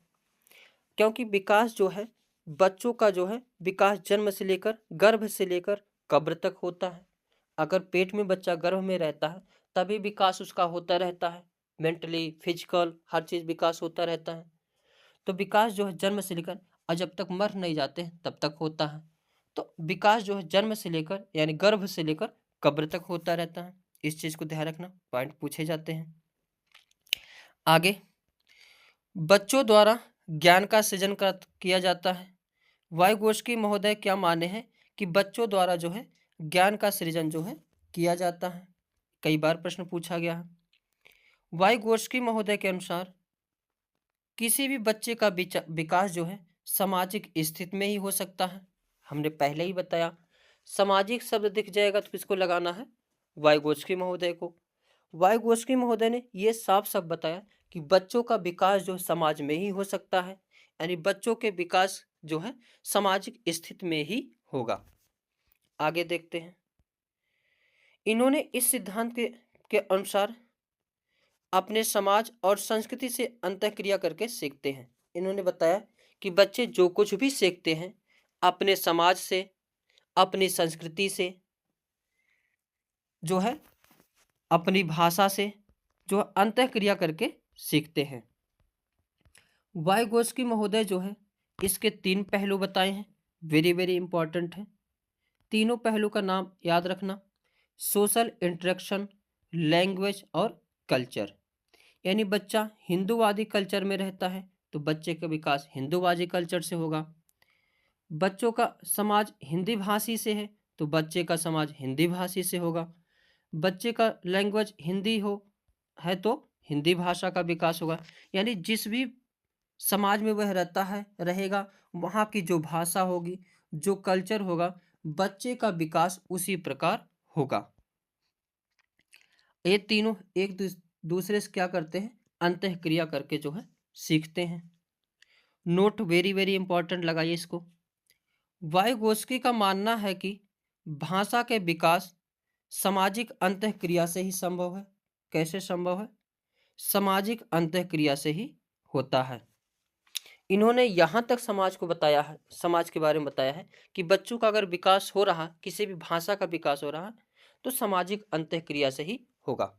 क्योंकि विकास जो है बच्चों का जो है विकास जन्म से लेकर गर्भ से लेकर कब्र तक होता है। अगर पेट में बच्चा गर्भ में रहता है तभी विकास उसका होता रहता है, मेंटली फिजिकल हर चीज़ विकास होता रहता है। तो विकास जो है जन्म से लेकर और जब तक मर नहीं जाते हैं तब तक होता है। तो विकास जो है जन्म से लेकर यानी गर्भ से लेकर कब्र तक होता रहता है। इस चीज़ को ध्यान रखना, पॉइंट पूछे जाते हैं। आगे, बच्चों द्वारा ज्ञान का सृजन किया जाता है। वाइगोत्स्की महोदय क्या माने हैं कि बच्चों द्वारा जो है ज्ञान का सृजन जो है किया जाता है। कई बार प्रश्न पूछा गया है। वाइगोत्स्की महोदय के अनुसार किसी भी बच्चे का विकास जो है सामाजिक स्थिति में ही हो सकता है। हमने पहले ही बताया, सामाजिक शब्द दिख जाएगा तो किसको लगाना है, वाइगोत्स्की महोदय को। वाइगोत्स्की महोदय ने ये साफ साफ बताया कि बच्चों का विकास जो समाज में ही हो सकता है, यानी बच्चों के विकास जो है सामाजिक स्थिति में ही होगा। आगे देखते हैं, इन्होंने इस सिद्धांत के अनुसार अपने समाज और संस्कृति से अंतःक्रिया करके सीखते हैं। इन्होंने बताया कि बच्चे जो कुछ भी सीखते हैं अपने समाज से, अपनी संस्कृति से, जो है अपनी भाषा से, जो अंतःक्रिया करके सीखते हैं। वाइगोत्स्की महोदय जो है इसके 3 पहलू बताए हैं, वेरी वेरी इंपॉर्टेंट है। तीनों पहलू का नाम याद रखना, सोशल इंटरेक्शन, लैंग्वेज और कल्चर। यानी बच्चा हिंदूवादी कल्चर में रहता है तो बच्चे का विकास हिंदूवादी कल्चर से होगा। बच्चों का समाज हिंदी भाषी से है तो बच्चे का समाज हिंदी भाषी से होगा। बच्चे का लैंग्वेज हिंदी हो है तो हिंदी भाषा का विकास होगा। यानी जिस भी समाज में वह रहता है रहेगा, वहाँ की जो भाषा होगी, जो कल्चर होगा, बच्चे का विकास उसी प्रकार होगा। ये तीनों एक दूसरे से क्या करते हैं, अंतःक्रिया करके जो है सीखते हैं। नोट वेरी वेरी इंपॉर्टेंट लगाइए इसको। वाइगोत्स्की का मानना है कि भाषा के विकास सामाजिक अंतःक्रिया से ही संभव है। कैसे संभव है? सामाजिक अंतःक्रिया से ही होता है। इन्होंने यहाँ तक समाज को बताया है, समाज के बारे में बताया है कि बच्चों का अगर विकास हो रहा, किसी भी भाषा का विकास हो रहा तो सामाजिक अंतःक्रिया से ही होगा।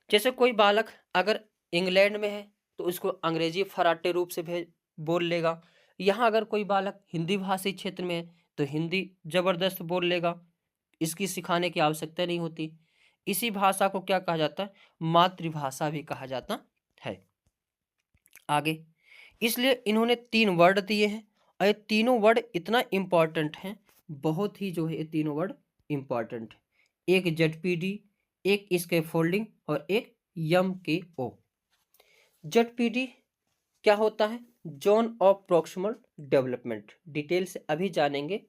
जैसे कोई बालक अगर इंग्लैंड में है तो उसको अंग्रेजी फराटे रूप से बोल लेगा। यहाँ अगर कोई बालक हिंदी भाषी क्षेत्र में है तो हिंदी जबरदस्त बोल लेगा, इसकी सिखाने की आवश्यकता नहीं होती। इसी भाषा को क्या कहा जाता है? मातृभाषा भी कहा जाता है। आगे इसलिए इन्होंने 3 वर्ड दिए हैं और ये तीनों वर्ड इतना इम्पॉर्टेंट हैं, बहुत ही जो है ये तीनों वर्ड इम्पॉर्टेंट है। एक ZPD, एक स्कैफोल्डिंग और एक MKO। ZPD क्या होता है? Zone of proximal development. Detail से अभी जानेंगे,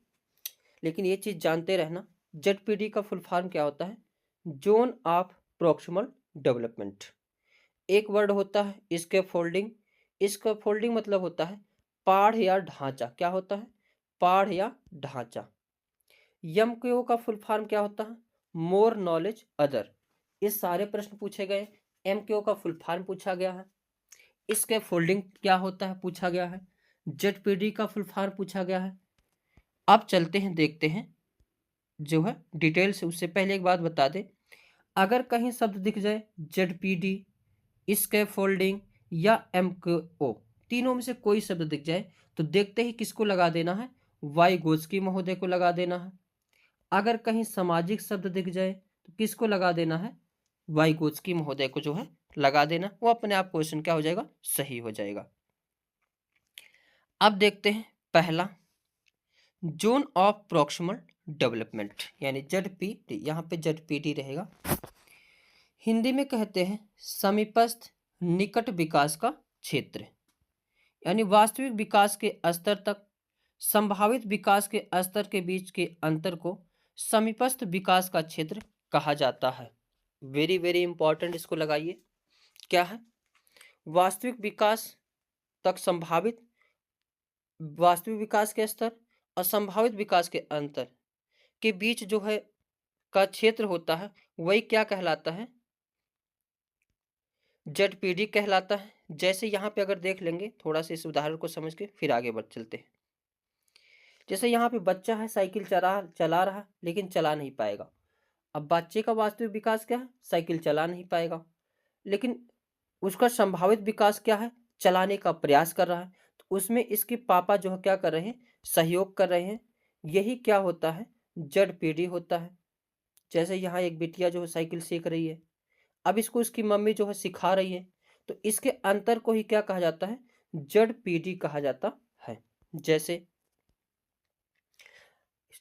लेकिन ये चीज़ जानते रहना। ZPD का फुल फॉर्म क्या होता है? Zone of proximal development. एक वर्ड होता है स्कैफोल्डिंग। स्कैफोल्डिंग मतलब होता है पाढ़ या ढांचा। क्या होता है? पाढ़ या ढांचा। MKO का फुल फॉर्म क्या होता है? More knowledge other. ये सारे प्रश्न पूछे गए, MKO का फुल फॉर्म पूछा गया है। स्कैफोल्डिंग क्या होता है पूछा गया है। ZPD का फुल फॉर्म पूछा गया है। अब चलते हैं, देखते हैं जो है डिटेल से। उससे पहले एक बात बता दें, अगर कहीं शब्द दिख जाए ZPD, स्कैफोल्डिंग या MKO, तीनों में से कोई शब्द दिख जाए तो देखते ही किसको लगा देना है? वाइगोत्स्की महोदय को लगा देना है। अगर कहीं सामाजिक शब्द दिख जाए तो किसको लगा देना है? वाइगोत्स्की महोदय को जो है लगा देना। वो अपने आप क्वेश्चन क्या हो जाएगा? सही हो जाएगा। अब देखते हैं पहला, जोन ऑफ प्रॉक्सिमल डेवलपमेंट यानी ZPD। यहाँ पे ZPD रहेगा। हिंदी में कहते हैं समीपस्थ निकट विकास का क्षेत्र। यानी वास्तविक विकास के स्तर तक संभावित विकास के स्तर के बीच के अंतर को समीपस्थ विकास का क्षेत्र कहा जाता है। वेरी वेरी इंपॉर्टेंट, इसको लगाइए। क्या है? वास्तविक विकास तक संभावित, वास्तविक विकास के स्तर और संभावित विकास के अंतर के बीच जो है का क्षेत्र होता है, वही क्या कहलाता है? ZPD कहलाता है। जैसे यहाँ पे अगर देख लेंगे थोड़ा सा, इस उदाहरण को समझ के फिर आगे बढ़ चलते हैं। जैसे यहाँ पे बच्चा है, साइकिल चला रहा लेकिन चला नहीं पाएगा। अब बच्चे का वास्तविक विकास क्या है? साइकिल चला नहीं पाएगा, लेकिन उसका संभावित विकास क्या है? चलाने का प्रयास कर रहा है। तो उसमें इसके पापा जो है क्या कर रहे हैं? सहयोग कर रहे हैं। यही क्या होता है? ZPD होता है। जैसे यहाँ एक बिटिया जो है साइकिल सीख रही है, अब इसको उसकी मम्मी जो है सिखा रही है, तो इसके अंतर को ही क्या कहा जाता है? ZPD कहा जाता है। जैसे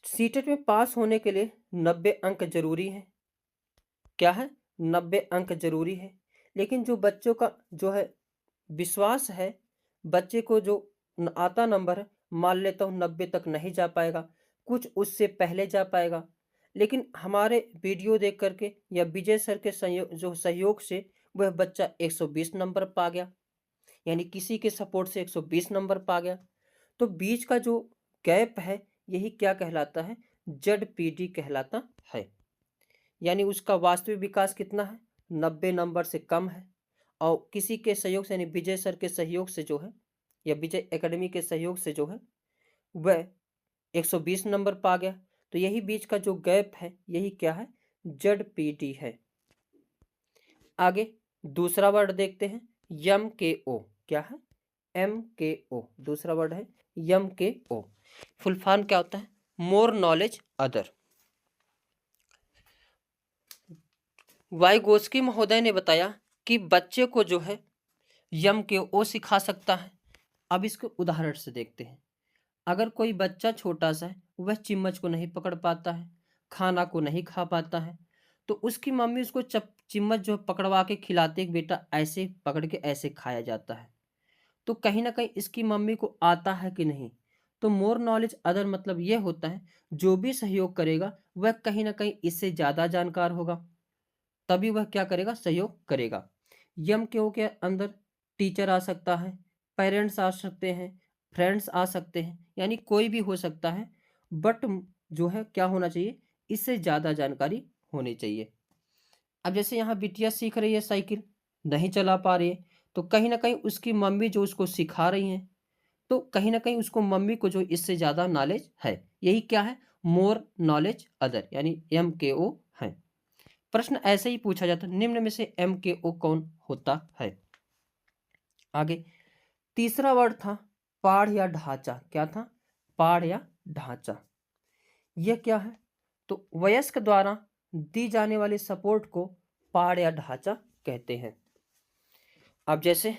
सीटेट में पास होने के लिए 90 अंक जरूरी है। क्या है? 90 अंक जरूरी है। लेकिन जो बच्चों का जो है विश्वास है, बच्चे को जो आता नंबर है, मान लेता हूँ 90 तक नहीं जा पाएगा, कुछ उससे पहले जा पाएगा। लेकिन हमारे वीडियो देख करके या विजय सर के सहयोग से वह बच्चा 120 नंबर पा गया, यानी किसी के सपोर्ट से 120 नंबर पा गया। तो बीच का जो गैप है, यही क्या कहलाता है? ZPD कहलाता है। यानी उसका वास्तविक विकास कितना है? 90 नंबर से कम है और किसी के सहयोग से यानी विजय सर के सहयोग से जो है या विजय एकेडमी के सहयोग से जो है वह 120 नंबर पा गया। तो यही बीच का जो गैप है यही क्या है, ZPD है। आगे दूसरा वर्ड देखते हैं, MKO। क्या है, MKO दूसरा वर्ड है MKO। फुल फॉर्म क्या होता है, मोर नॉलेज अदर। वाइगोस्की महोदय ने बताया कि बच्चे को जो है MKO सिखा सकता है। अब इसको उदाहरण से देखते हैं। अगर कोई बच्चा छोटा सा है, वह चम्मच को नहीं पकड़ पाता है, खाना को नहीं खा पाता है, तो उसकी मम्मी उसको चम्मच जो पकड़वा के खिलाते हैं, बेटा ऐसे पकड़ के ऐसे खाया जाता है। तो कहीं ना कहीं इसकी मम्मी को आता है कि नहीं। तो मोर नॉलेज अदर मतलब यह होता है जो भी सहयोग करेगा वह कहीं ना कहीं इससे ज़्यादा जानकार होगा, तभी वह क्या करेगा, सहयोग करेगा। यम के अंदर टीचर आ सकता है, पेरेंट्स आ सकते हैं, फ्रेंड्स आ सकते हैं, यानी कोई भी हो सकता है। बट जो है क्या होना चाहिए, इससे ज़्यादा जानकारी होनी चाहिए। अब जैसे यहाँ बिटिया सीख रही है साइकिल, नहीं चला पा रही है, तो कहीं ना कहीं उसकी मम्मी जो उसको सिखा रही हैं, तो कहीं ना कहीं उसको मम्मी को जो इससे ज़्यादा नॉलेज है। यही क्या है, मोर नॉलेज अदर, यानी MKO है। प्रश्न ऐसे ही पूछा जाता है, निम्न में से MKO कौन होता है। आगे तीसरा वर्ड था पाढ़ या ढांचा। क्या था, पाढ़ या ढांचा। यह क्या है, तो वयस्क द्वारा दी जाने वाली सपोर्ट को पाढ़ या ढांचा कहते हैं। अब जैसे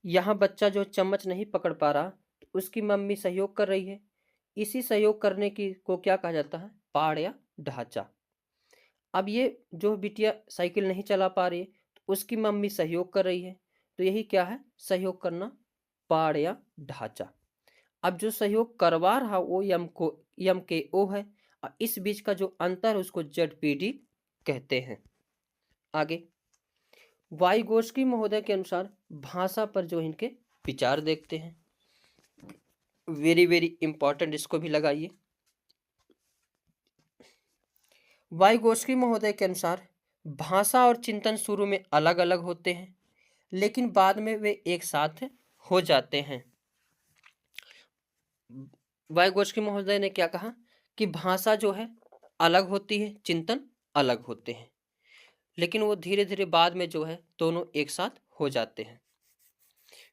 यहाँ बच्चा जो चम्मच नहीं पकड़ पा रहा, तो उसकी मम्मी सहयोग कर रही है, इसी सहयोग करने की को क्या कहा जाता है, पाढ़ या ढांचा। अब ये जो बिटिया साइकिल नहीं चला पा रही है, तो उसकी मम्मी सहयोग कर रही है, तो यही क्या है, सहयोग करना, पाढ़ या ढांचा। अब जो सहयोग करवा रहा वो MKO है, और इस बीच का जो अंतर है उसको ZPD कहते हैं। आगे वाइगोस्की महोदय के अनुसार भाषा पर जो इनके विचार देखते हैं। वेरी वेरी इंपॉर्टेंट, इसको भी लगाइए। वाइगोस्की महोदय के अनुसार भाषा और चिंतन शुरू में अलग अलग होते हैं, लेकिन बाद में वे एक साथ हो जाते हैं। वाइगोस्की महोदय ने क्या कहा कि भाषा जो है अलग होती है, चिंतन अलग होते हैं, लेकिन वो धीरे धीरे बाद में जो है दोनों एक साथ हो जाते हैं।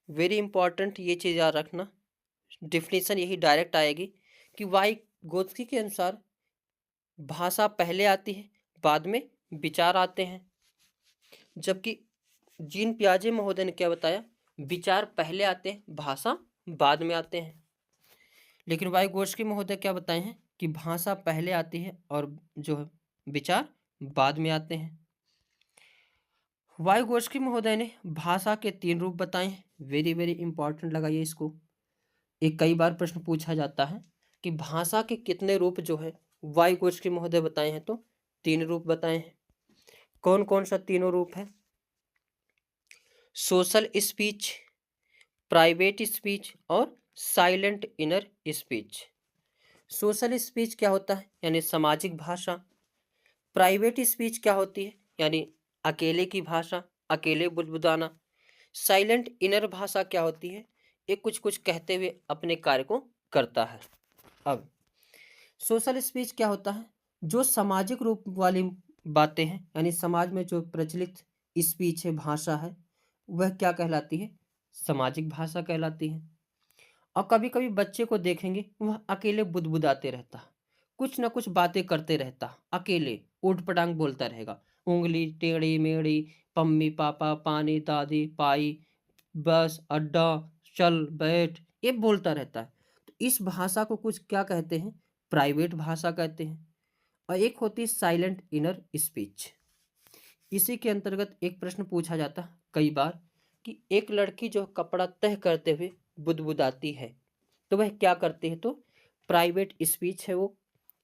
वेरी इंपॉर्टेंट, ये चीज़ याद रखना। डिफिनीशन यही डायरेक्ट आएगी कि वाइगोत्स्की के अनुसार भाषा पहले आती है, बाद में विचार आते हैं, जबकि जीन पियाजे महोदय ने क्या बताया, विचार पहले आते हैं, भाषा बाद में आते हैं। लेकिन वाइगोत्स्की महोदय क्या बताए हैं कि भाषा पहले आती है और जो है विचार बाद में आते हैं। वाइगोत्स्की महोदय ने भाषा के 3 रूप बताए हैं। वेरी वेरी इंपॉर्टेंट लगाइए इसको, एक कई बार प्रश्न पूछा जाता है कि भाषा के कितने रूप जो है वाइगोत्स्की महोदय बताए हैं, तो 3 रूप बताए हैं। कौन कौन सा तीनों रूप है, सोशल स्पीच, प्राइवेट स्पीच और silent inner speech. Social speech क्या होता है, यानी सामाजिक भाषा। प्राइवेट स्पीच क्या होती है, यानी अकेले की भाषा, अकेले बुदबुदाना। साइलेंट इनर भाषा क्या होती है, ये कुछ कुछ कहते हुए अपने कार्य को करता है। अब सोशल स्पीच क्या होता है, जो सामाजिक रूप वाली बातें हैं, यानी समाज में जो प्रचलित स्पीच है, भाषा है, वह क्या कहलाती है, सामाजिक भाषा कहलाती है। और कभी कभी बच्चे को देखेंगे वह अकेले बुदबुदाते रहता, कुछ ना कुछ बातें करते रहता, अकेले ऊट पटांग बोलता रहेगा, उंगली टेढ़ी मेढ़ी, पम्मी पापा पानी दादी पाई, बस अड्डा, चल बैठ, ये बोलता रहता है। तो इस भाषा को कुछ क्या कहते हैं, प्राइवेट भाषा कहते हैं। और एक होती है साइलेंट इनर स्पीच। इसी के अंतर्गत एक प्रश्न पूछा जाता है कई बार कि एक लड़की जो कपड़ा तह करते हुए बुदबुदाती है, तो वह क्या करती है, तो प्राइवेट स्पीच है वो।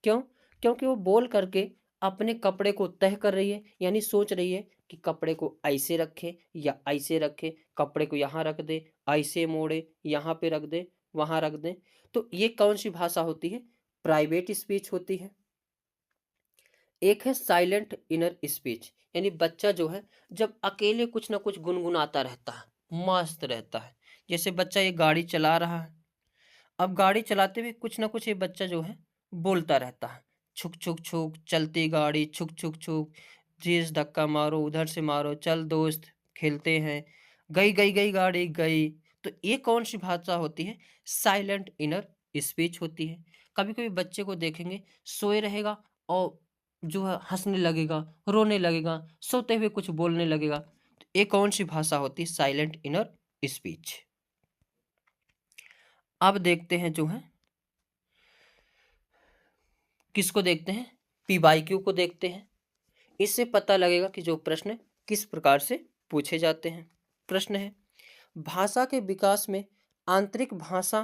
क्यों, क्योंकि वो बोल करके अपने कपड़े को तह कर रही है, यानी सोच रही है कि कपड़े को ऐसे रखे या ऐसे रखे, कपड़े को यहाँ रख दे, ऐसे मोड़े, यहाँ पे रख दे, वहाँ रख दे। तो ये कौन सी भाषा होती है, प्राइवेट स्पीच होती है। एक है साइलेंट इनर स्पीच, यानी बच्चा जो है जब अकेले कुछ ना कुछ गुनगुनाता रहता है, मस्त रहता है। जैसे बच्चा ये गाड़ी चला रहा है, अब गाड़ी चलाते हुए कुछ ना कुछ ये बच्चा जो है बोलता रहता है, छुक छुक छुक चलती गाड़ी, छुक छुक छुक, तेज धक्का मारो, उधर से मारो, चल दोस्त खेलते हैं, गई गई गई गाड़ी गई। तो ये कौन सी भाषा होती है? साइलेंट इनर स्पीच होती है। कभी कभी बच्चे को देखेंगे सोए रहेगा और जो है हंसने लगेगा, रोने लगेगा, सोते हुए कुछ बोलने लगेगा। तो ये कौन सी भाषा होती है? Silent inner speech. अब देखते हैं जो है किसको देखते हैं, पीवाईक्यू को देखते हैं। इससे पता लगेगा कि जो प्रश्न किस प्रकार से पूछे जाते हैं। प्रश्न है, भाषा के विकास में आंतरिक भाषा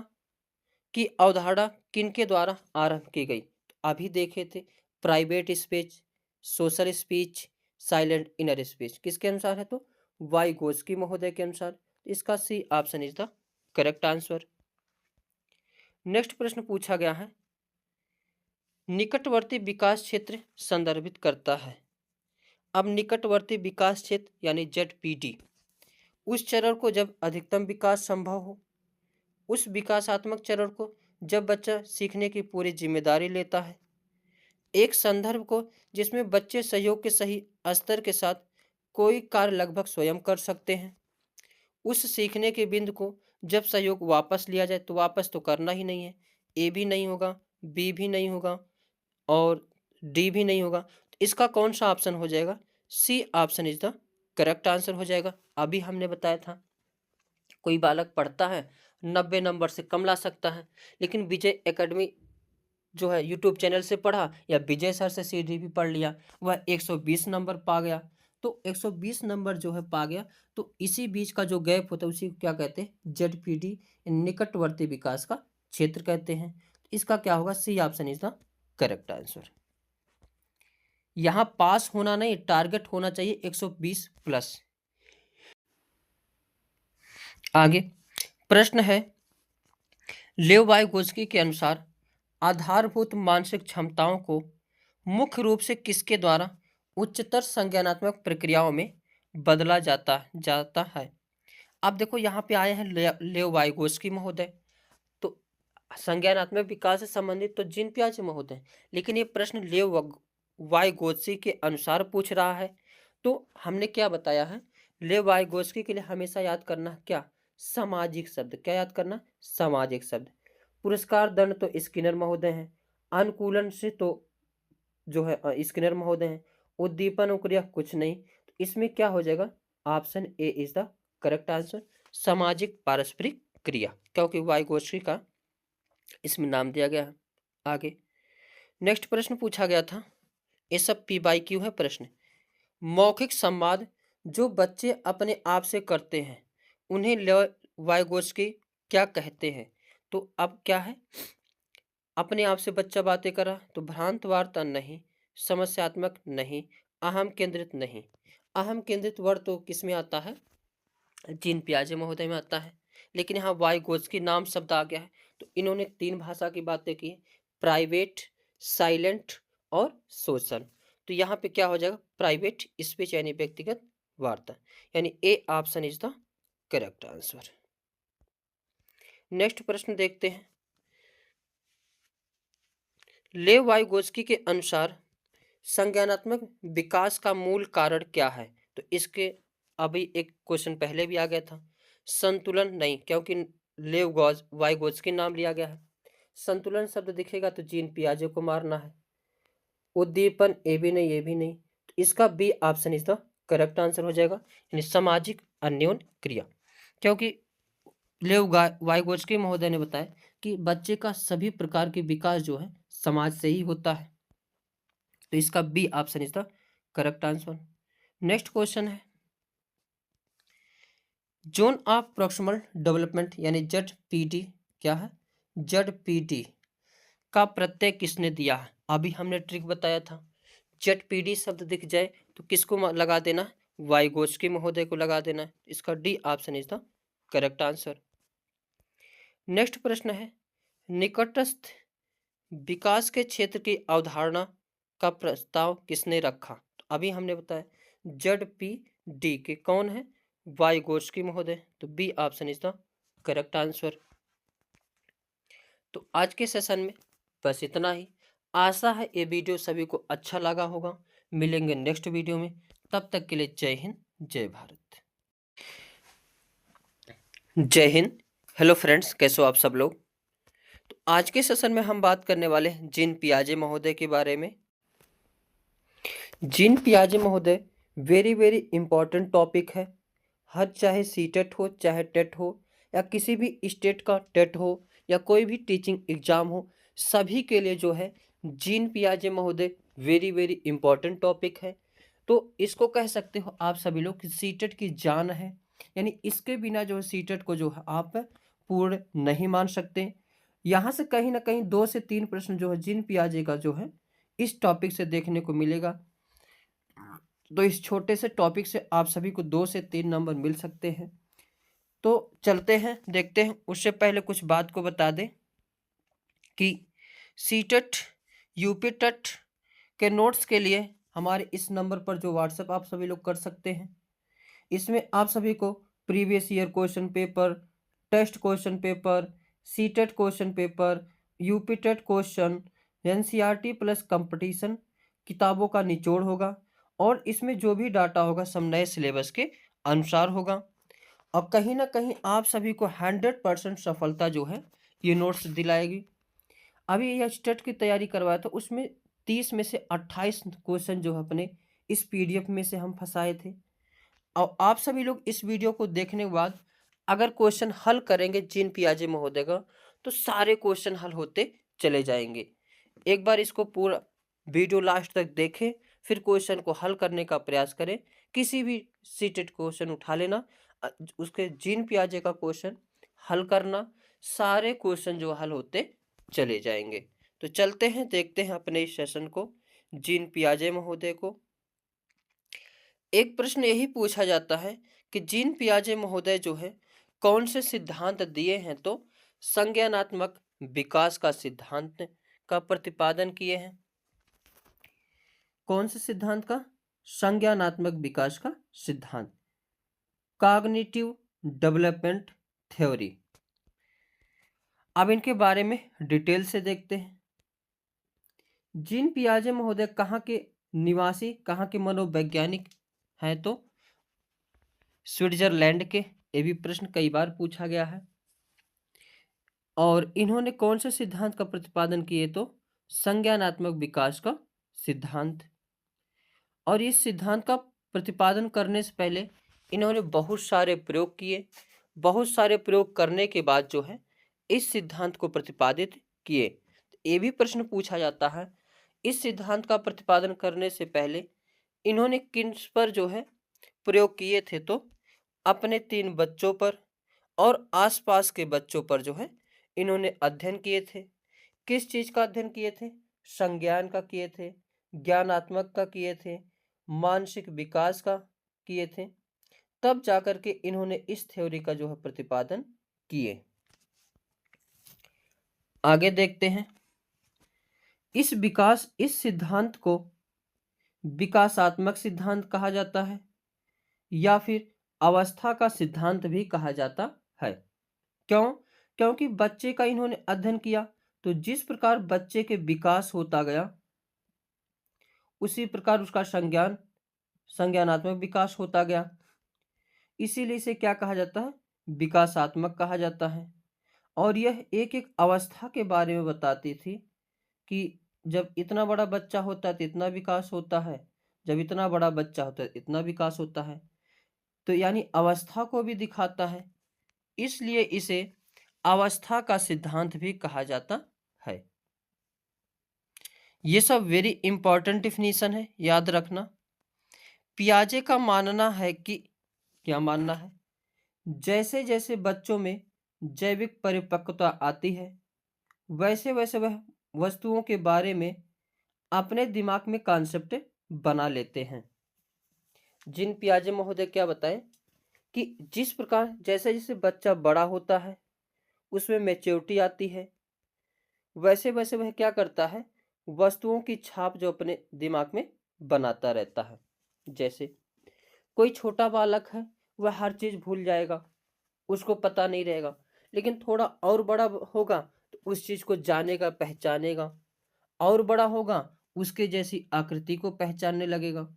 की अवधारणा किनके द्वारा आरंभ की गई? तो अभी देखे थे, private speech, social speech, silent inner speech किसके अनुसार है? तो वाइगोस्की महोदय के अनुसार। इसका C option is the correct answer. Next प्रश्न पूछा गया है, निकटवर्ती विकास क्षेत्र संदर्भित करता है। अब निकटवर्ती विकास क्षेत्र यानी ZPD उस चरण को जब अधिकतम विकास संभव हो, उस विकासात्मक चरण को जब बच्चा सीखने की पूरी जिम्मेदारी लेता है, एक संदर्भ को जिसमें बच्चे सहयोग के सही स्तर के साथ कोई कार्य लगभग स्वयं कर सकते हैं, उस सीखने के बिंदु को जब सहयोग वापस लिया जाए, तो वापस तो करना ही नहीं है, ए भी नहीं होगा, बी भी नहीं होगा और डी भी नहीं होगा। तो इसका कौन सा ऑप्शन हो जाएगा? C option is the correct answer हो जाएगा। अभी हमने बताया था कोई बालक पढ़ता है 90 नंबर से कम ला सकता है, लेकिन विजय एकेडमी जो है यूट्यूब चैनल से पढ़ा या विजय सर से सीधी भी पढ़ लिया, वह 120 नंबर पा गया। तो 120 नंबर जो है पा गया, तो इसी बीच का जो गैप होता है उसी को क्या कहते हैं? ZPD, निकटवर्ती विकास का क्षेत्र कहते हैं। इसका क्या होगा? C option is the correct answer. यहाँ पास होना नहीं, टारगेट होना चाहिए 120 प्लस। आगे प्रश्न है, लेव वाइगोत्स्की के अनुसार आधारभूत मानसिक क्षमताओं को मुख्य रूप से किसके द्वारा उच्चतर संज्ञानात्मक प्रक्रियाओं में बदला जाता है? अब देखो यहाँ पे आए हैं लेव वाइगोत्स्की महोदय, तो संज्ञानात्मक विकास से संबंधित तो जीन पियाजे महोदय, लेकिन ये प्रश्न लेव वाइगोत्स्की के अनुसार पूछ रहा है। तो हमने क्या बताया है, लेव वाइगोत्स्की के लिए हमेशा याद करना क्या? सामाजिक शब्द। क्या याद करना? सामाजिक शब्द। पुरस्कार दंड तो स्किनर महोदय हैं, अनुकूलन से तो जो है स्किनर महोदय हैं, उद्दीपन क्रिया कुछ नहीं। तो इसमें क्या हो जाएगा? Option A is the correct answer, सामाजिक पारस्परिक क्रिया, क्योंकि वाइगोत्स्की का इसमें नाम दिया गया है। आगे नेक्स्ट प्रश्न पूछा गया था, ये सब PYQ है प्रश्न। मौखिक संवाद जो बच्चे अपने आप से करते हैं उन्हें वाइगोत्स्की क्या कहते हैं? तो अब क्या है, अपने आप से बच्चा बातें कर रहा तो भ्रांत वार्ता नहीं, समस्यात्मक नहीं, अहम केंद्रित नहीं। अहम केंद्रित वर्ड तो किस में आता है? जीन पियाजे महोदय में आता है, लेकिन यहाँ वाइगोत्स्की नाम शब्द आ गया है। तो इन्होंने 3 भाषा की बातें की, प्राइवेट, साइलेंट और सोशल। तो यहाँ पे क्या हो जाएगा? प्राइवेट स्पीच यानी व्यक्तिगत वार्ता, यानी ए option is the correct answer. Next प्रश्न देखते हैं, लेव वाइगोत्स्की के अनुसार संज्ञानात्मक विकास का मूल कारण क्या है? तो इसके अभी एक क्वेश्चन पहले भी आ गया था, संतुलन नहीं, क्योंकि लेव वाइगोत्स्की नाम लिया गया है। संतुलन शब्द दिखेगा तो जीन पियाजे को मारना है। उद्दीपन ए भी नहीं, ये भी नहीं। तो इसका B option is the correct answer हो जाएगा, यानी सामाजिक अन्योन क्रिया, क्योंकि लेव वाइगोत्स्की महोदय ने बताया कि बच्चे का सभी प्रकार के विकास जो है समाज से ही होता है। तो इसका B option is the correct answer. Next question है, जोन ऑफ प्रॉक्सिमल डेवलपमेंट यानी ZPD क्या है? ZPD का प्रत्यय किसने दिया है? अभी हमने ट्रिक बताया था, ZPD शब्द दिख जाए तो किसको लगा देना? वाइगोत्स्की महोदय को लगा देना। इसका D option is the correct answer. Next प्रश्न है, निकटस्थ विकास के क्षेत्र की अवधारणा का प्रस्ताव किसने रखा? तो अभी हमने बताया ZPD के कौन है? वाइगोत्स्की महोदय। तो B option is the correct answer. तो आज के सेशन में बस इतना ही। आशा है ये वीडियो सभी को अच्छा लगा होगा। मिलेंगे नेक्स्ट वीडियो में, तब तक के लिए जय हिंद, जय भारत। जय हिंद। हेलो फ्रेंड्स, कैसे हो आप सब लोग? तो आज के सेशन में हम बात करने वाले हैं जीन पियाजे महोदय के बारे में। जीन पियाजे महोदय वेरी वेरी इंपॉर्टेंट टॉपिक है। हर चाहे सीटेट हो, चाहे टेट हो, या किसी भी स्टेट का टेट हो, या कोई भी टीचिंग एग्जाम हो, सभी के लिए जो है जीन पियाजे महोदय वेरी वेरी इंपॉर्टेंट टॉपिक है। तो इसको कह सकते हो आप सभी लोग कि सीटेट की जान है। यानी इसके बिना जो है सीटेट को जो है आप पूर्ण नहीं मान सकते। यहाँ से कहीं ना कहीं 2 से 3 प्रश्न जो है जीन पियाजे का जो है इस टॉपिक से देखने को मिलेगा। तो इस छोटे से टॉपिक से आप सभी को 2 से 3 नंबर मिल सकते हैं। तो चलते हैं, देखते हैं। उससे पहले कुछ बात को बता दें कि सीटेट यूपी टेट के नोट्स के लिए हमारे इस नंबर पर जो व्हाट्सएप आप सभी लोग कर सकते हैं। इसमें आप सभी को previous year question paper, test question paper, CTET question paper, UP TET question, NCERT plus competition किताबों का निचोड़ होगा। और इसमें जो भी डाटा होगा सब नए सिलेबस के अनुसार होगा। अब कहीं ना कहीं आप सभी को 100% सफलता जो है ये नोट्स दिलाएगी। अभी यह स्टेट की तैयारी करवाया था, उसमें 30 में से 28 क्वेश्चन जो है अपने इस पीडीएफ में से हम फंसाए थे। और आप सभी लोग इस वीडियो को देखने के बाद अगर क्वेश्चन हल करेंगे जीन पियाजे महोदय का, तो सारे क्वेश्चन हल होते चले जाएंगे। एक बार इसको पूरा वीडियो लास्ट तक देखें, फिर क्वेश्चन को हल करने का प्रयास करें। किसी भी सीटेट क्वेश्चन उठा लेना, उसके जीन पियाजे का क्वेश्चन हल करना, सारे क्वेश्चन जो हल होते चले जाएंगे। तो चलते हैं, देखते हैं अपने इस सेशन को, जीन पियाजे महोदय को। एक प्रश्न यही पूछा जाता है कि जीन पियाजे महोदय जो है कौन से सिद्धांत दिए हैं? तो संज्ञानात्मक विकास का सिद्धांत का प्रतिपादन किए हैं। कौन से सिद्धांत का? संज्ञानात्मक विकास का सिद्धांत, कॉग्निटिव डेवलपमेंट थ्योरी। अब इनके बारे में डिटेल से देखते हैं। जीन पियाजे महोदय कहाँ के निवासी, कहाँ के मनोवैज्ञानिक हैं? तो स्विट्जरलैंड के। ये भी प्रश्न कई बार पूछा गया है। और इन्होंने कौन से सिद्धांत का प्रतिपादन किए? तो संज्ञानात्मक विकास का सिद्धांत। और इस सिद्धांत का प्रतिपादन करने से पहले इन्होंने बहुत सारे प्रयोग किए। बहुत सारे प्रयोग करने के बाद जो है इस सिद्धांत को प्रतिपादित किए। ये भी प्रश्न पूछा जाता है, इस सिद्धांत का प्रतिपादन करने से पहले इन्होंने किन पर जो है प्रयोग किए थे? तो अपने 3 बच्चों पर और आसपास के बच्चों पर जो है इन्होंने अध्ययन किए थे। किस चीज का अध्ययन किए थे? संज्ञान का किए थे, ज्ञानात्मक का किए थे, मानसिक विकास का किए थे। तब जाकर के इन्होंने इस थ्योरी का जो है प्रतिपादन किए। आगे देखते हैं। इस सिद्धांत को विकासात्मक सिद्धांत कहा जाता है या फिर अवस्था का सिद्धांत भी कहा जाता है। क्यों? क्योंकि बच्चे का इन्होंने अध्ययन किया, तो जिस प्रकार बच्चे के विकास होता गया उसी प्रकार उसका संज्ञानात्मक विकास होता गया। इसीलिए इसे क्या कहा जाता है? विकासात्मक कहा जाता है। और यह एक एक अवस्था के बारे में बताती थी कि जब इतना बड़ा बच्चा होता है तो इतना विकास होता है, जब इतना बड़ा बच्चा होता है इतना विकास होता है। तो यानी अवस्था को भी दिखाता है, इसलिए इसे अवस्था का सिद्धांत भी कहा जाता है। ये सब वेरी इंपॉर्टेंट डिफिनीशन है, याद रखना। पियाजे का मानना है कि, क्या मानना है? जैसे जैसे बच्चों में जैविक परिपक्वता आती है वैसे वैसे वह वस्तुओं के बारे में अपने दिमाग में कॉन्सेप्ट बना लेते हैं। जीन पियाजे महोदय क्या बताएं कि जिस प्रकार जैसे जैसे बच्चा बड़ा होता है उसमें मैच्योरिटी आती है, वैसे वैसे वह क्या करता है, वस्तुओं की छाप जो अपने दिमाग में बनाता रहता है। जैसे कोई छोटा बालक है, वह हर चीज भूल जाएगा, उसको पता नहीं रहेगा। लेकिन थोड़ा और बड़ा होगा तो उस चीज को जानेगा, पहचानेगा। और बड़ा होगा, उसके जैसी आकृति को पहचानने लगेगा।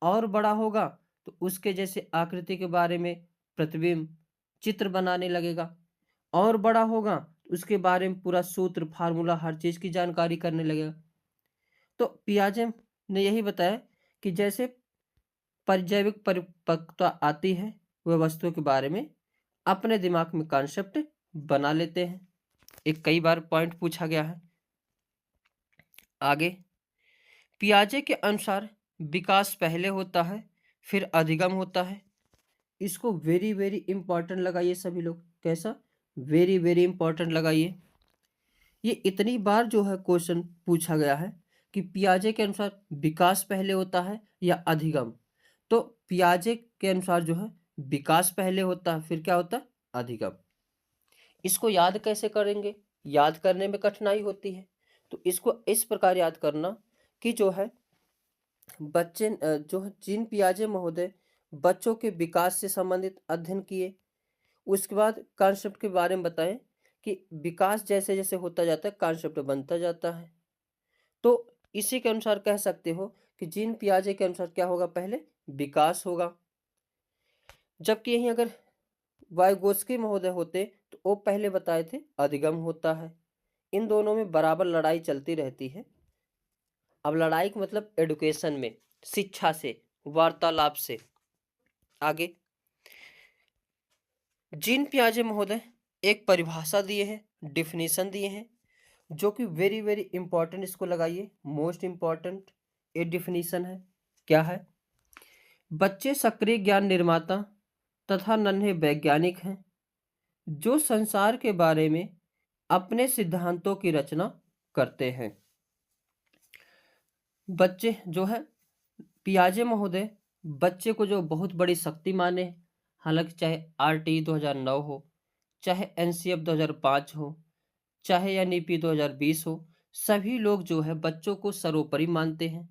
और बड़ा होगा तो उसके जैसे आकृति के बारे में प्रतिबिंब चित्र बनाने लगेगा। और बड़ा होगा तो उसके बारे में पूरा सूत्र, फार्मूला, हर चीज की जानकारी करने लगेगा। तो पियाजे ने यही बताया कि जैसे जैविक परिपक्वता आती है, वह वस्तुओं के बारे में अपने दिमाग में कॉन्सेप्ट बना लेते हैं। एक कई बार पॉइंट पूछा गया है। आगे, पियाजे के अनुसार विकास पहले होता है, फिर अधिगम होता है। इसको वेरी वेरी इंपॉर्टेंट लगाइए सभी लोग। कैसा? वेरी वेरी इंपॉर्टेंट लगाइए। ये इतनी बार जो है क्वेश्चन पूछा गया है कि पियाजे के अनुसार विकास पहले होता है या अधिगम। तो पियाजे के अनुसार जो है विकास पहले होता है, फिर क्या होता है? अधिगम। इसको याद कैसे करेंगे? याद करने में कठिनाई होती है, तो इसको इस प्रकार याद करना कि जो है बच्चे जो है जीन पियाजे महोदय बच्चों के विकास से संबंधित अध्ययन किए। उसके बाद कॉन्सेप्ट के बारे में बताएं कि विकास जैसे जैसे होता जाता है कॉन्सेप्ट बनता जाता है। तो इसी के अनुसार कह सकते हो कि जीन पियाजे के अनुसार क्या होगा? पहले विकास होगा। जबकि यहीं अगर वाइगोत्स्की महोदय होते तो वो पहले बताए थे अधिगम होता है। इन दोनों में बराबर लड़ाई चलती रहती है। अब लड़ाई का मतलब एडुकेशन में, शिक्षा से, वार्तालाप से। आगे, जीन पियाजे महोदय एक परिभाषा दिए हैं, डिफिनीशन दिए हैं, जो कि वेरी वेरी इंपॉर्टेंट। इसको लगाइए, मोस्ट इंपॉर्टेंट ये डिफिनीशन है। क्या है? बच्चे सक्रिय ज्ञान निर्माता तथा नन्हे वैज्ञानिक हैं जो संसार के बारे में अपने सिद्धांतों की रचना करते हैं। बच्चे जो है पियाजे महोदय बच्चे को जो बहुत बड़ी शक्ति माने। हालांकि चाहे आरटी 2009 हो, चाहे एनसीएफ 2005 हो, चाहे या नीपी 2020 हो, सभी लोग जो है बच्चों को सर्वोपरि मानते हैं।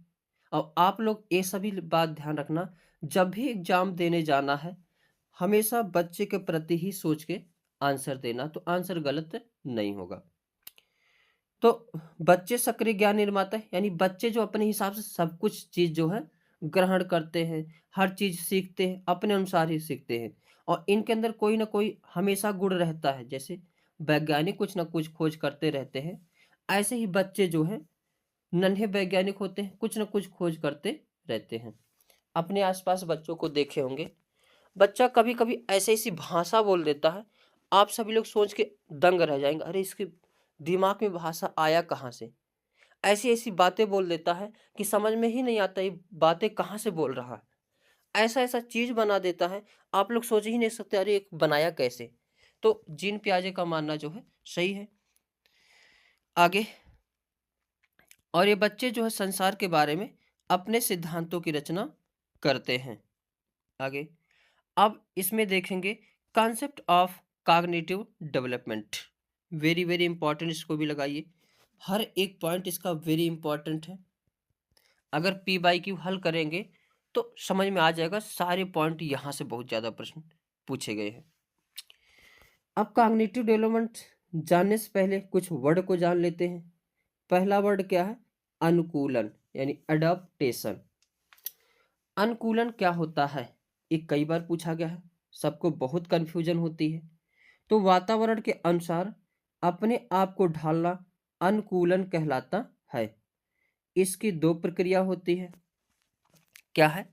और आप लोग ये सभी बात ध्यान रखना, जब भी एग्जाम देने जाना है हमेशा बच्चे के प्रति ही सोच के आंसर देना, तो आंसर गलत नहीं होगा। तो बच्चे सक्रिय ज्ञान निर्माता है, यानी बच्चे जो अपने हिसाब से सब कुछ चीज जो है ग्रहण करते हैं, हर चीज सीखते हैं, अपने अनुसार ही सीखते हैं। और इनके अंदर कोई ना कोई हमेशा गुण रहता है। जैसे वैज्ञानिक कुछ ना कुछ खोज करते रहते हैं, ऐसे ही बच्चे जो हैं नन्हे वैज्ञानिक होते हैं, कुछ ना कुछ खोज करते रहते हैं। अपने आसपास बच्चों को देखे होंगे, बच्चा कभी कभी ऐसे ऐसी भाषा बोल देता है, आप सभी लोग सोच के दंग रह जाएंगे, अरे इसके दिमाग में भाषा आया कहाँ से? ऐसी ऐसी बातें बोल देता है कि समझ में ही नहीं आता ये बातें कहाँ से बोल रहा है। ऐसा ऐसा चीज बना देता है, आप लोग सोच ही नहीं सकते अरे ये बनाया कैसे। तो जीन पियाजे का मानना जो है सही है। आगे, और ये बच्चे जो है संसार के बारे में अपने सिद्धांतों की रचना करते हैं। आगे, अब इसमें देखेंगे concept of cognitive development. Very very important, इसको भी लगाइए। हर एक पॉइंट इसका वेरी इंपॉर्टेंट है। अगर पी बाई क्यू हल करेंगे तो समझ में आ जाएगा, सारे पॉइंट यहाँ से बहुत ज़्यादा प्रश्न पूछे गए हैं। अब कॉग्निटिव डेवलपमेंट जानने से पहले कुछ वर्ड को जान लेते हैं। पहला वर्ड क्या है? अनुकूलन, यानी अडॉप्टेशन। अनुकूलन क्या होता है? ये कई बार पूछा गया है, सबको बहुत कंफ्यूजन होती है। तो वातावरण के अनुसार अपने आप को ढालना अनुकूलन कहलाता है। इसकी दो प्रक्रिया होती है। क्या है?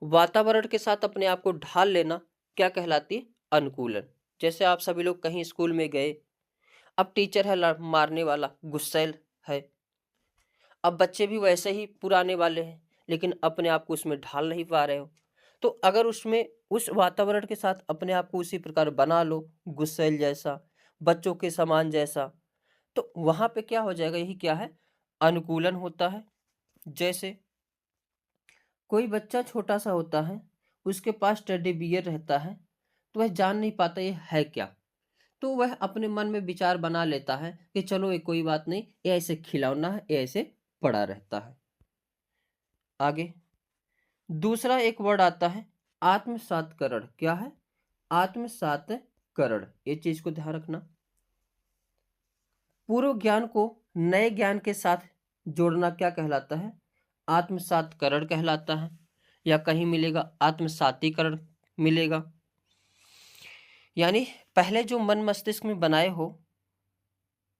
वातावरण के साथ अपने आप को ढाल लेना क्या कहलाती है? अनुकूलन। जैसे आप सभी लोग कहीं स्कूल में गए, अब टीचर है मारने वाला, गुस्सैल है, अब बच्चे भी वैसे ही पुराने वाले हैं, लेकिन अपने आप को उसमें ढाल नहीं पा रहे हो। तो अगर उसमें उस वातावरण के साथ अपने आप को उसी प्रकार बना लो, गुस्सैल जैसा, बच्चों के समान जैसा, तो वहां पे क्या हो जाएगा? यही क्या है? अनुकूलन होता है। जैसे कोई बच्चा छोटा सा होता है, उसके पास टेडी बियर रहता है, तो वह जान नहीं पाता ये है क्या। तो वह अपने मन में विचार बना लेता है कि चलो ये कोई बात नहीं, ये ऐसे खिलौना है, ये ऐसे पड़ा रहता है। आगे दूसरा एक वर्ड आता है आत्मसातकरण। क्या है? आत्मसातकरण। ये चीज को ध्यान रखना। पूर्व ज्ञान को नए ज्ञान के साथ जोड़ना क्या कहलाता है? आत्मसातकरण कहलाता है, या कहीं मिलेगा आत्मसातीकरण मिलेगा। यानी पहले जो मन मस्तिष्क में बनाए हो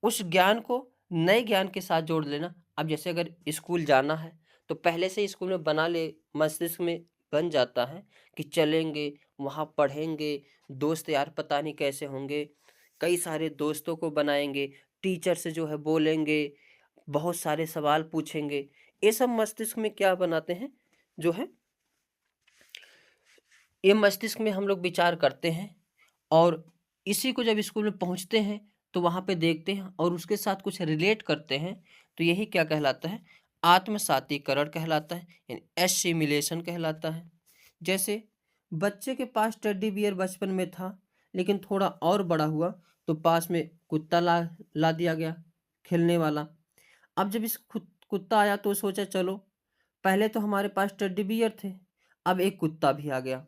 उस ज्ञान को नए ज्ञान के साथ जोड़ लेना। अब जैसे अगर स्कूल जाना है तो पहले से स्कूल में बना ले, मस्तिष्क में बन जाता है कि चलेंगे वहाँ पढ़ेंगे, दोस्त यार पता नहीं कैसे होंगे, कई सारे दोस्तों को बनाएंगे, टीचर से जो है बोलेंगे, बहुत सारे सवाल पूछेंगे। ये सब मस्तिष्क में क्या बनाते हैं, जो है ये मस्तिष्क में हम लोग विचार करते हैं, और इसी को जब स्कूल में पहुंचते हैं तो वहां पे देखते हैं और उसके साथ कुछ रिलेट करते हैं, तो यही क्या कहलाता है? आत्मसातीकरण कहलाता है, यानी एसिमिलेशन कहलाता है। जैसे बच्चे के पास टेडी बियर बचपन में था, लेकिन थोड़ा और बड़ा हुआ तो पास में कुत्ता ला ला दिया गया खेलने वाला। अब जब इस कुत्ता आया तो सोचा चलो, पहले तो हमारे पास टेडी बियर थे, अब एक कुत्ता भी आ गया,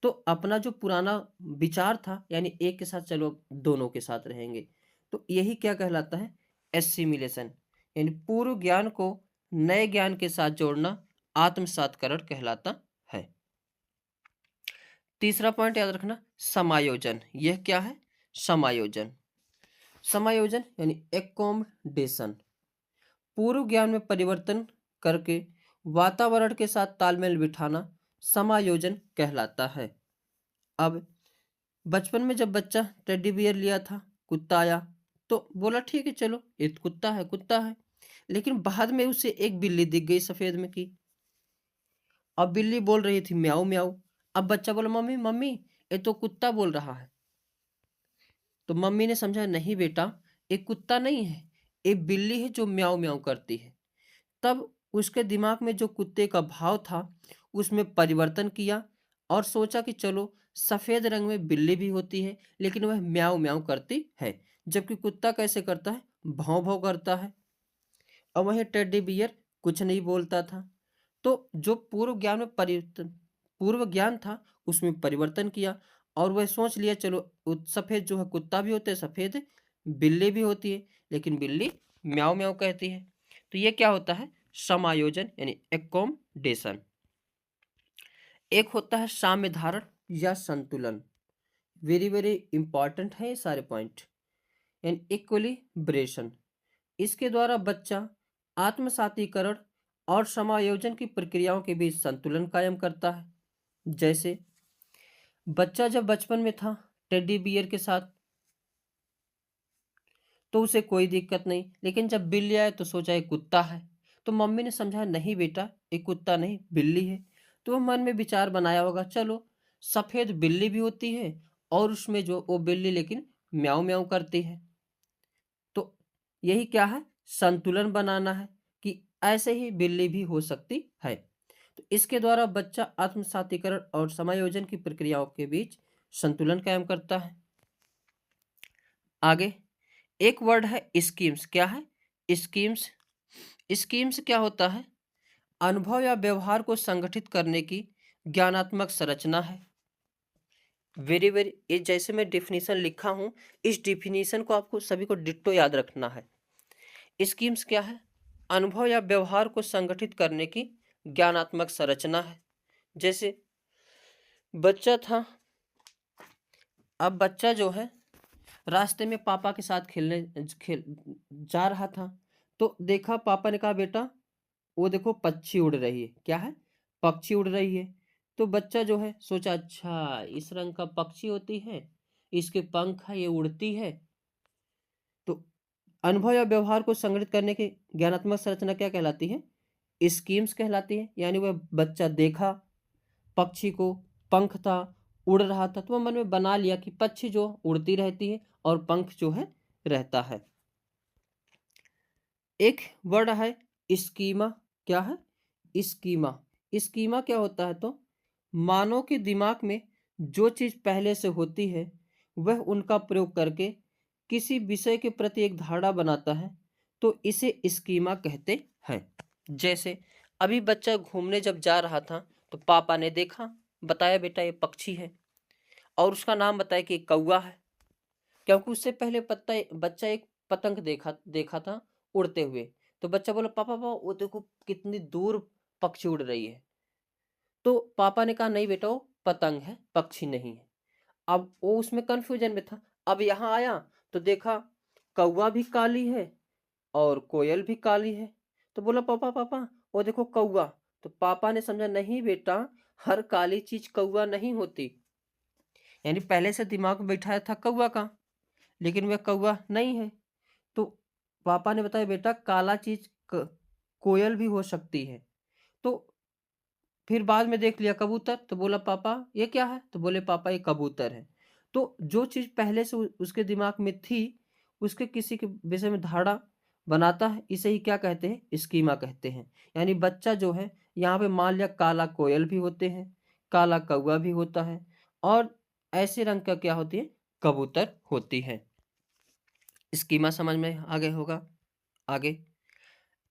तो अपना जो पुराना विचार था, यानी एक के साथ चलो दोनों के साथ रहेंगे, तो यही क्या कहलाता है? एसिमिलेशन। यानी पूर्व ज्ञान को नए ज्ञान के साथ जोड़ना आत्मसातकरण कहलाता है। तीसरा पॉइंट याद रखना, समायोजन। यह क्या है? समायोजन। समायोजन यानी एकोमोडेशन। पूर्व ज्ञान में परिवर्तन करके वातावरण के साथ तालमेल बिठाना समायोजन कहलाता है। अब बचपन में जब बच्चा टेडी बियर लिया था, कुत्ता आया तो बोला ठीक है चलो ये तो कुत्ता है कुत्ता है, लेकिन बाद में उसे एक बिल्ली दिख गई सफेद में की। अब बिल्ली बोल रही थी म्याऊ म्याऊ। अब बच्चा बोला मम्मी मम्मी ये तो कुत्ता बोल रहा है। तो मम्मी ने समझा नहीं बेटा, एक कुत्ता नहीं है, एक बिल्ली है जो म्याऊ म्याऊ करती है। तब उसके दिमाग में जो कुत्ते का भाव था उसमें परिवर्तन किया और सोचा कि चलो सफेद रंग में बिल्ली भी होती है लेकिन वह म्याऊ म्याऊ करती है, जबकि कुत्ता कैसे करता है? भौं भौं करता है। और वहीं टेडी बियर कुछ नहीं बोलता था। तो जो पूर्व ज्ञान में परिवर्तन, पूर्व ज्ञान था उसमें परिवर्तन किया और वह सोच लिया चलो सफेद जो है कुत्ता भी होता है, सफेद बिल्ली भी होती है, लेकिन बिल्ली म्याऊ म्याऊ कहती है। तो ये क्या होता है? समायोजन यानी एकोमोडेशन। एक होता है साम्य धारण या संतुलन। वेरी वेरी इंपॉर्टेंट है ये सारे पॉइंट। एंड इक्विलिब्रेशन, इसके द्वारा बच्चा आत्मसातीकरण और समायोजन की प्रक्रियाओं के बीच संतुलन कायम करता है। जैसे बच्चा जब बचपन में था टेडी बियर के साथ तो उसे कोई दिक्कत नहीं, लेकिन जब बिल्ली आए तो सोचा एक कुत्ता है। तो मम्मी ने समझाया नहीं बेटा एक कुत्ता नहीं बिल्ली है। तो वह मन में विचार बनाया होगा चलो सफेद बिल्ली भी होती है और उसमें जो वो बिल्ली लेकिन म्याऊ म्याऊ करती है। तो यही क्या है? संतुलन बनाना है कि ऐसे ही बिल्ली भी हो सकती है। तो इसके द्वारा बच्चा आत्मसातीकरण और समायोजन की प्रक्रियाओं के बीच संतुलन कायम करता है। आगे एक वर्ड है स्कीम्स। क्या है? स्कीम्स। स्कीम्स क्या होता है? अनुभव या व्यवहार को संगठित करने की ज्ञानात्मक संरचना है। वेरी वेरी, ये जैसे मैं डिफिनीशन लिखा हूं इस डिफिनीशन को आपको सभी को डिट्टो याद रखना है। स्कीम्स क्या है? अनुभव या व्यवहार को संगठित करने की ज्ञानात्मक संरचना है। जैसे बच्चा था, अब बच्चा जो है रास्ते में पापा के साथ खेल जा रहा था, तो देखा पापा ने कहा बेटा वो देखो पक्षी उड़ रही है। क्या है? पक्षी उड़ रही है। तो बच्चा जो है सोचा अच्छा इस रंग का पक्षी होती है, इसके पंख है, ये उड़ती है। तो अनुभव या व्यवहार को संगठित करने की ज्ञानात्मक संरचना क्या कहलाती है? स्कीम्स कहलाती है। यानी वह बच्चा देखा पक्षी को, पंख था, उड़ रहा था, तो वह मन में बना लिया कि पक्षी जो उड़ती रहती है और पंख जो है रहता है। एक वर्ड है स्कीमा। क्या है? स्कीमा। स्कीमा क्या होता है? तो मानव के दिमाग में जो चीज पहले से होती है वह उनका प्रयोग करके किसी विषय के प्रति एक धारणा बनाता है। तो इसे स्कीमा कहते हैं। जैसे अभी बच्चा घूमने जब जा रहा था तो पापा ने देखा, बताया बेटा ये पक्षी है, और उसका नाम बताया कि कौवा है, क्योंकि उससे पहले बच्चा एक पतंग देखा देखा था उड़ते हुए। तो बच्चा बोला पापा पापा वो देखो कितनी दूर पक्षी उड़ रही है। तो पापा ने कहा नहीं बेटा वो पतंग है, पक्षी नहीं है। अब वो उसमें कंफ्यूजन में था। अब यहाँ आया तो देखा कौवा भी काली है और कोयल भी काली है। तो बोला पापा पापा वो देखो कौवा। तो पापा ने समझा नहीं बेटा, हर काली चीज कौवा नहीं होती। यानी पहले से दिमाग में बैठाया था कौवा का, लेकिन वह कौवा नहीं है। तो पापा ने बताया बेटा काला चीज कोयल भी हो सकती है। तो फिर बाद में देख लिया कबूतर, तो बोला पापा ये क्या है, तो बोले पापा ये कबूतर है। तो जो चीज पहले से उसके दिमाग में थी, उसके किसी के विषय में धारणा बनाता है, इसे ही क्या कहते हैं, स्कीमा कहते हैं। यानी बच्चा जो है यहाँ पे मान लिया काला कोयल भी होते हैं, काला कौवा भी होता है, और ऐसे रंग का क्या होती है, कबूतर होती है। स्कीमा समझ में आ गए होगा। आगे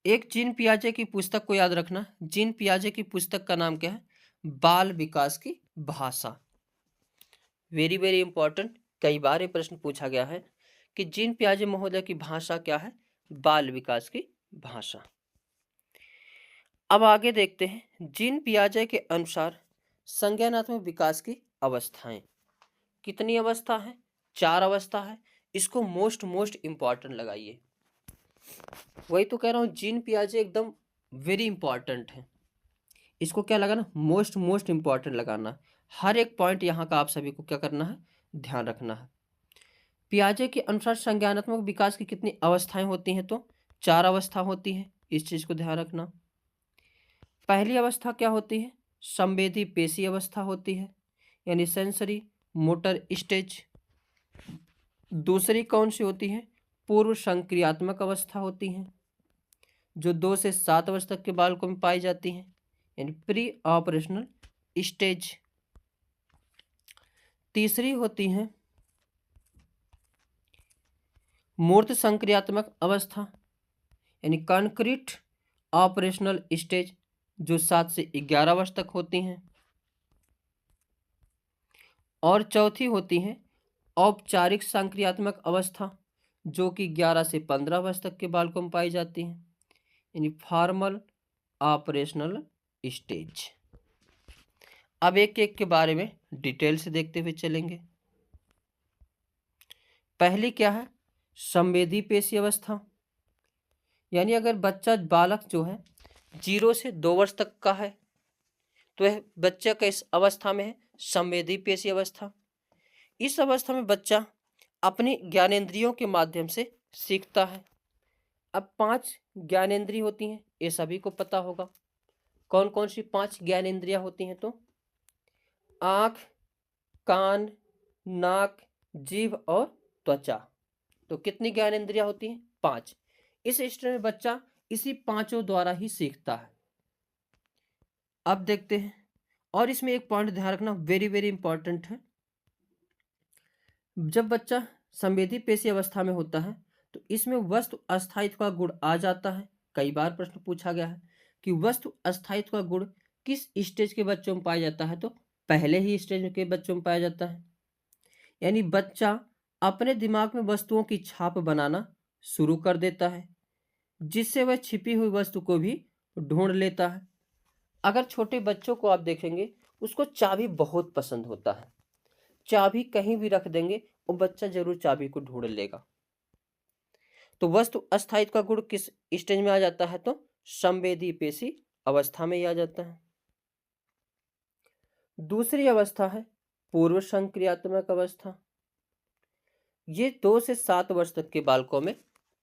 एक जीन पियाजे की पुस्तक को याद रखना। जीन पियाजे की पुस्तक का नाम क्या है, बाल विकास की भाषा। वेरी वेरी इंपॉर्टेंट, कई बार ये प्रश्न पूछा गया है कि जीन पियाजे महोदय की भाषा क्या है, बाल विकास की भाषा। अब आगे देखते हैं, जीन पियाजे के अनुसार संज्ञानात्मक विकास की अवस्थाएं कितनी अवस्था है, 4 अवस्था है। इसको मोस्ट इंपॉर्टेंट लगाइए। वही तो कह रहा हूँ, जीन पियाजे एकदम वेरी इंपॉर्टेंट है। इसको क्या लगाना, मोस्ट इंपॉर्टेंट लगाना। हर एक पॉइंट यहाँ का आप सभी को क्या करना है, ध्यान रखना है। पियाजे के अनुसार संज्ञानात्मक विकास की कितनी अवस्थाएं होती हैं, तो 4 अवस्था होती है। इस चीज को ध्यान रखना। पहली अवस्था क्या होती है, संवेदी पेशी अवस्था होती है, यानी सेंसरी मोटर स्टेज। दूसरी कौन सी होती है, पूर्व संक्रियात्मक अवस्था होती है, जो 2 से 7 वर्ष तक के बालकों में पाई जाती हैं, यानी प्री ऑपरेशनल स्टेज। तीसरी होती है मूर्त संक्रियात्मक अवस्था, यानी कॉन्क्रीट ऑपरेशनल स्टेज, जो 7 से 11 वर्ष तक होती हैं। और चौथी होती है औपचारिक संक्रियात्मक अवस्था, जो कि 11 से 15 वर्ष तक के बालकों में पाई जाती है, यानी फॉर्मल ऑपरेशनल स्टेज। अब एक एक के बारे में डिटेल से देखते हुए चलेंगे। पहली क्या है, संवेदी पेशी अवस्था, यानी अगर बच्चा बालक जो है 0 से 2 वर्ष तक का है तो वह बच्चा किस अवस्था में है, संवेदी पेशी अवस्था। इस अवस्था में बच्चा अपनी ज्ञानेंद्रियों के माध्यम से सीखता है। अब 5 ज्ञानेंद्रिय होती हैं, ये सभी को पता होगा। कौन कौन सी 5 ज्ञानेंद्रियां होती हैं, तो आँख, कान, नाक, जीभ और त्वचा। तो कितनी ज्ञानेंद्रियां होती हैं, 5। इस स्टेज में बच्चा इसी 5 द्वारा ही सीखता है। अब देखते हैं, और इसमें एक पॉइंट ध्यान रखना, वेरी वेरी इंपॉर्टेंट है। जब बच्चा संवेदी पेशी अवस्था में होता है तो इसमें वस्तु अस्थायित्व का गुण आ जाता है। कई बार प्रश्न पूछा गया है कि वस्तु अस्थायित्व का गुण किस स्टेज के बच्चों में पाया जाता है, तो पहले ही स्टेज के बच्चों में पाया जाता है। यानी बच्चा अपने दिमाग में वस्तुओं की छाप बनाना शुरू कर देता है, जिससे वह छिपी हुई वस्तु को भी ढूंढ लेता है। अगर छोटे बच्चों को आप देखेंगे, उसको चाबी बहुत पसंद होता है। चाबी कहीं भी रख देंगे वो बच्चा जरूर चाबी को ढूंढ लेगा। तो वस्तु अस्थायित्व का गुण किस स्टेज में आ जाता है, तो संवेदी पेशी अवस्था में ही आ जाता है। दूसरी अवस्था है पूर्व संक्रियात्मक अवस्था। ये 2 से 7 वर्ष तक के बालकों में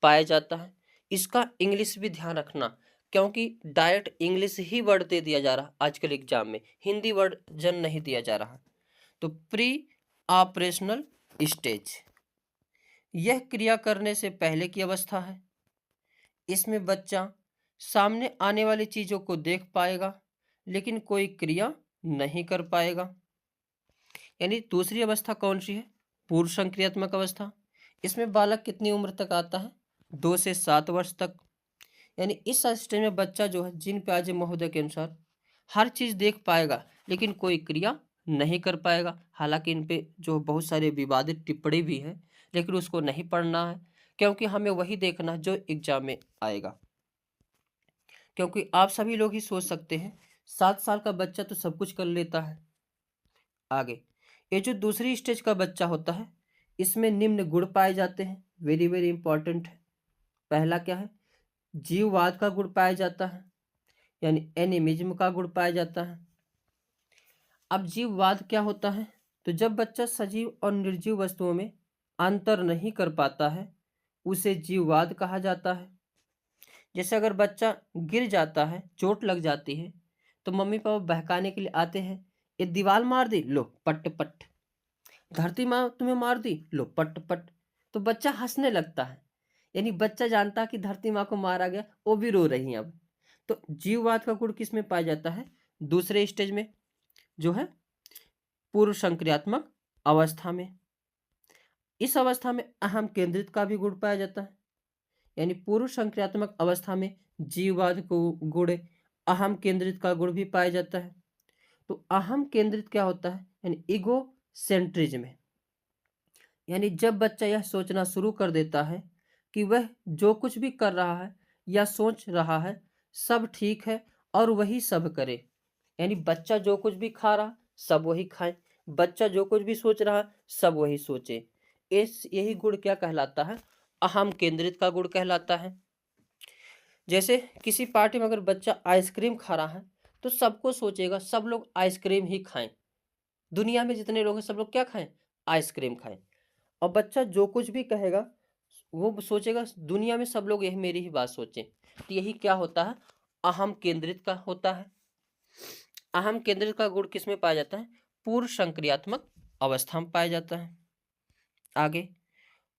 पाया जाता है। इसका इंग्लिश भी ध्यान रखना, क्योंकि डायरेक्ट इंग्लिश ही वर्ड दे दिया जा रहा आजकल एग्जाम में, हिंदी वर्जन नहीं दिया जा रहा। तो प्री ऑपरेशनल स्टेज, यह क्रिया करने से पहले की अवस्था है। इसमें बच्चा सामने आने वाली चीजों को देख पाएगा लेकिन कोई क्रिया नहीं कर पाएगा। यानी दूसरी अवस्था कौन सी है, पूर्व संक्रियात्मक अवस्था। इसमें बालक कितनी उम्र तक आता है, 2 से 7 वर्ष तक। यानी इस स्टेज में बच्चा जो है जीन पियाजे महोदय के अनुसार हर चीज़ देख पाएगा लेकिन कोई क्रिया नहीं कर पाएगा। हालांकि इन पे जो बहुत सारे विवादित टिप्पणी भी हैं, लेकिन उसको नहीं पढ़ना है क्योंकि हमें वही देखना है जो एग्जाम में आएगा। क्योंकि आप सभी लोग ही सोच सकते हैं 7 साल का बच्चा तो सब कुछ कर लेता है। आगे ये जो दूसरी स्टेज का बच्चा होता है, इसमें निम्न गुण पाए जाते हैं, वेरी वेरी इंपॉर्टेंट है। पहला क्या है? जीववाद का गुण पाया जाता है, यानी एनिमिज्म का गुण पाया जाता है। अब जीववाद क्या होता है? तो जब बच्चा सजीव और निर्जीव वस्तुओं में अंतर नहीं कर पाता है, उसे जीववाद कहा जाता है। जैसे अगर बच्चा गिर जाता है, चोट लग जाती है, तो मम्मी पापा बहकाने के लिए आते हैं, ये दीवार मार दी, लो पट पट, धरती माँ तुम्हें मार दी, लो पट पट। तो बच्चा हंसने लगता है, यानी बच्चा जानता है कि धरती माँ को मारा गया, वो भी रो रही है अब। तो जीववाद का गुण किस में पाया जाता है? दूसरे स्टेज में, जो है पूर्व संक्रियात्मक अवस्था में। इस अवस्था में अहम केंद्रित का भी गुण पाया जाता है, यानी पूर्व संक्रियात्मक अवस्था में जीववाद को गुण, अहम केंद्रित का गुण भी पाया जाता है। तो अहम केंद्रित क्या होता है? यानी ईगो सेंट्रिज्म है। यानी जब बच्चा यह सोचना शुरू कर देता है कि वह जो कुछ भी कर रहा है या सोच रहा है सब ठीक है और वही सब करे। यानी बच्चा जो कुछ भी खा रहा सब वही खाए, बच्चा जो कुछ भी सोच रहा सब वही सोचे। इस यही गुण क्या कहलाता है? अहम केंद्रित का गुण कहलाता है। जैसे किसी पार्टी में अगर बच्चा आइसक्रीम खा रहा है तो सबको सोचेगा सब लोग आइसक्रीम ही खाएं, दुनिया में जितने लोग हैं सब लोग क्या खाएं? आइसक्रीम खाएं। और बच्चा जो कुछ भी कहेगा वो सोचेगा दुनिया में सब लोग यही मेरी ही बात सोचें। तो यही क्या होता है? अहम केंद्रित का होता है। अहम केंद्रित का गुण किस में पाया जाता है? पूर्व संक्रियात्मक अवस्था में पाया जाता है। आगे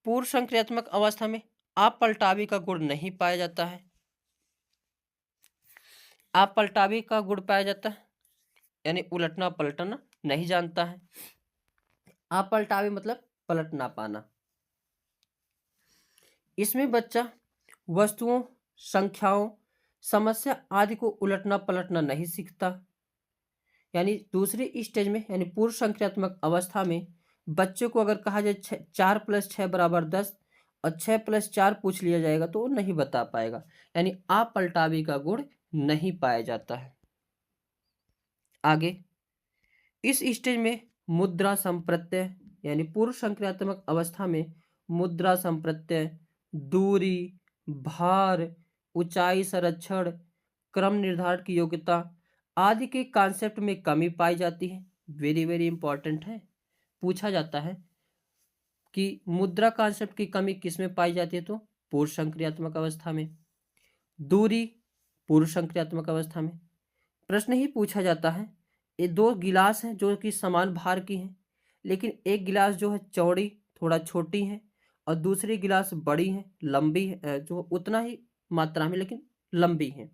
पूर्व संक्रियात्मक अवस्था में अपलटावी का गुण नहीं पाया जाता है। अपलटावी का गुण पाया जाता है, यानी उलटना पलटना नहीं जानता है। अपलटावी मतलब पलट ना पाना। इसमें बच्चा वस्तुओं, संख्याओं, समस्या आदि को उलटना पलटना नहीं सीखता। यानी दूसरी स्टेज में, यानी पूर्व संक्रियात्मक अवस्था में बच्चे को अगर कहा जाए 4+6 = 10 और 6+4 पूछ लिया जाएगा तो वो नहीं बता पाएगा, यानी अपलटावी का गुण नहीं पाया जाता है। आगे इस स्टेज में मुद्रा संप्रत्यय, यानी पूर्व संक्रियात्मक अवस्था में मुद्रा संप्रत्यय, दूरी, भार, ऊंचाई संरक्षण, क्रम निर्धारण की योग्यता आदि के कॉन्सेप्ट में कमी पाई जाती है। वेरी वेरी इंपॉर्टेंट है, पूछा जाता है कि मुद्रा कॉन्सेप्ट की कमी किस में पाई जाती है? तो पूर्व संक्रियात्मक अवस्था में। दूरी पूर्व संक्रियात्मक अवस्था में। प्रश्न ही पूछा जाता है, ये दो गिलास हैं जो कि समान भार की हैं, लेकिन एक गिलास जो है चौड़ी थोड़ा छोटी है और दूसरी गिलास बड़ी है, लंबी है, जो उतना ही मात्रा में लेकिन लंबी है।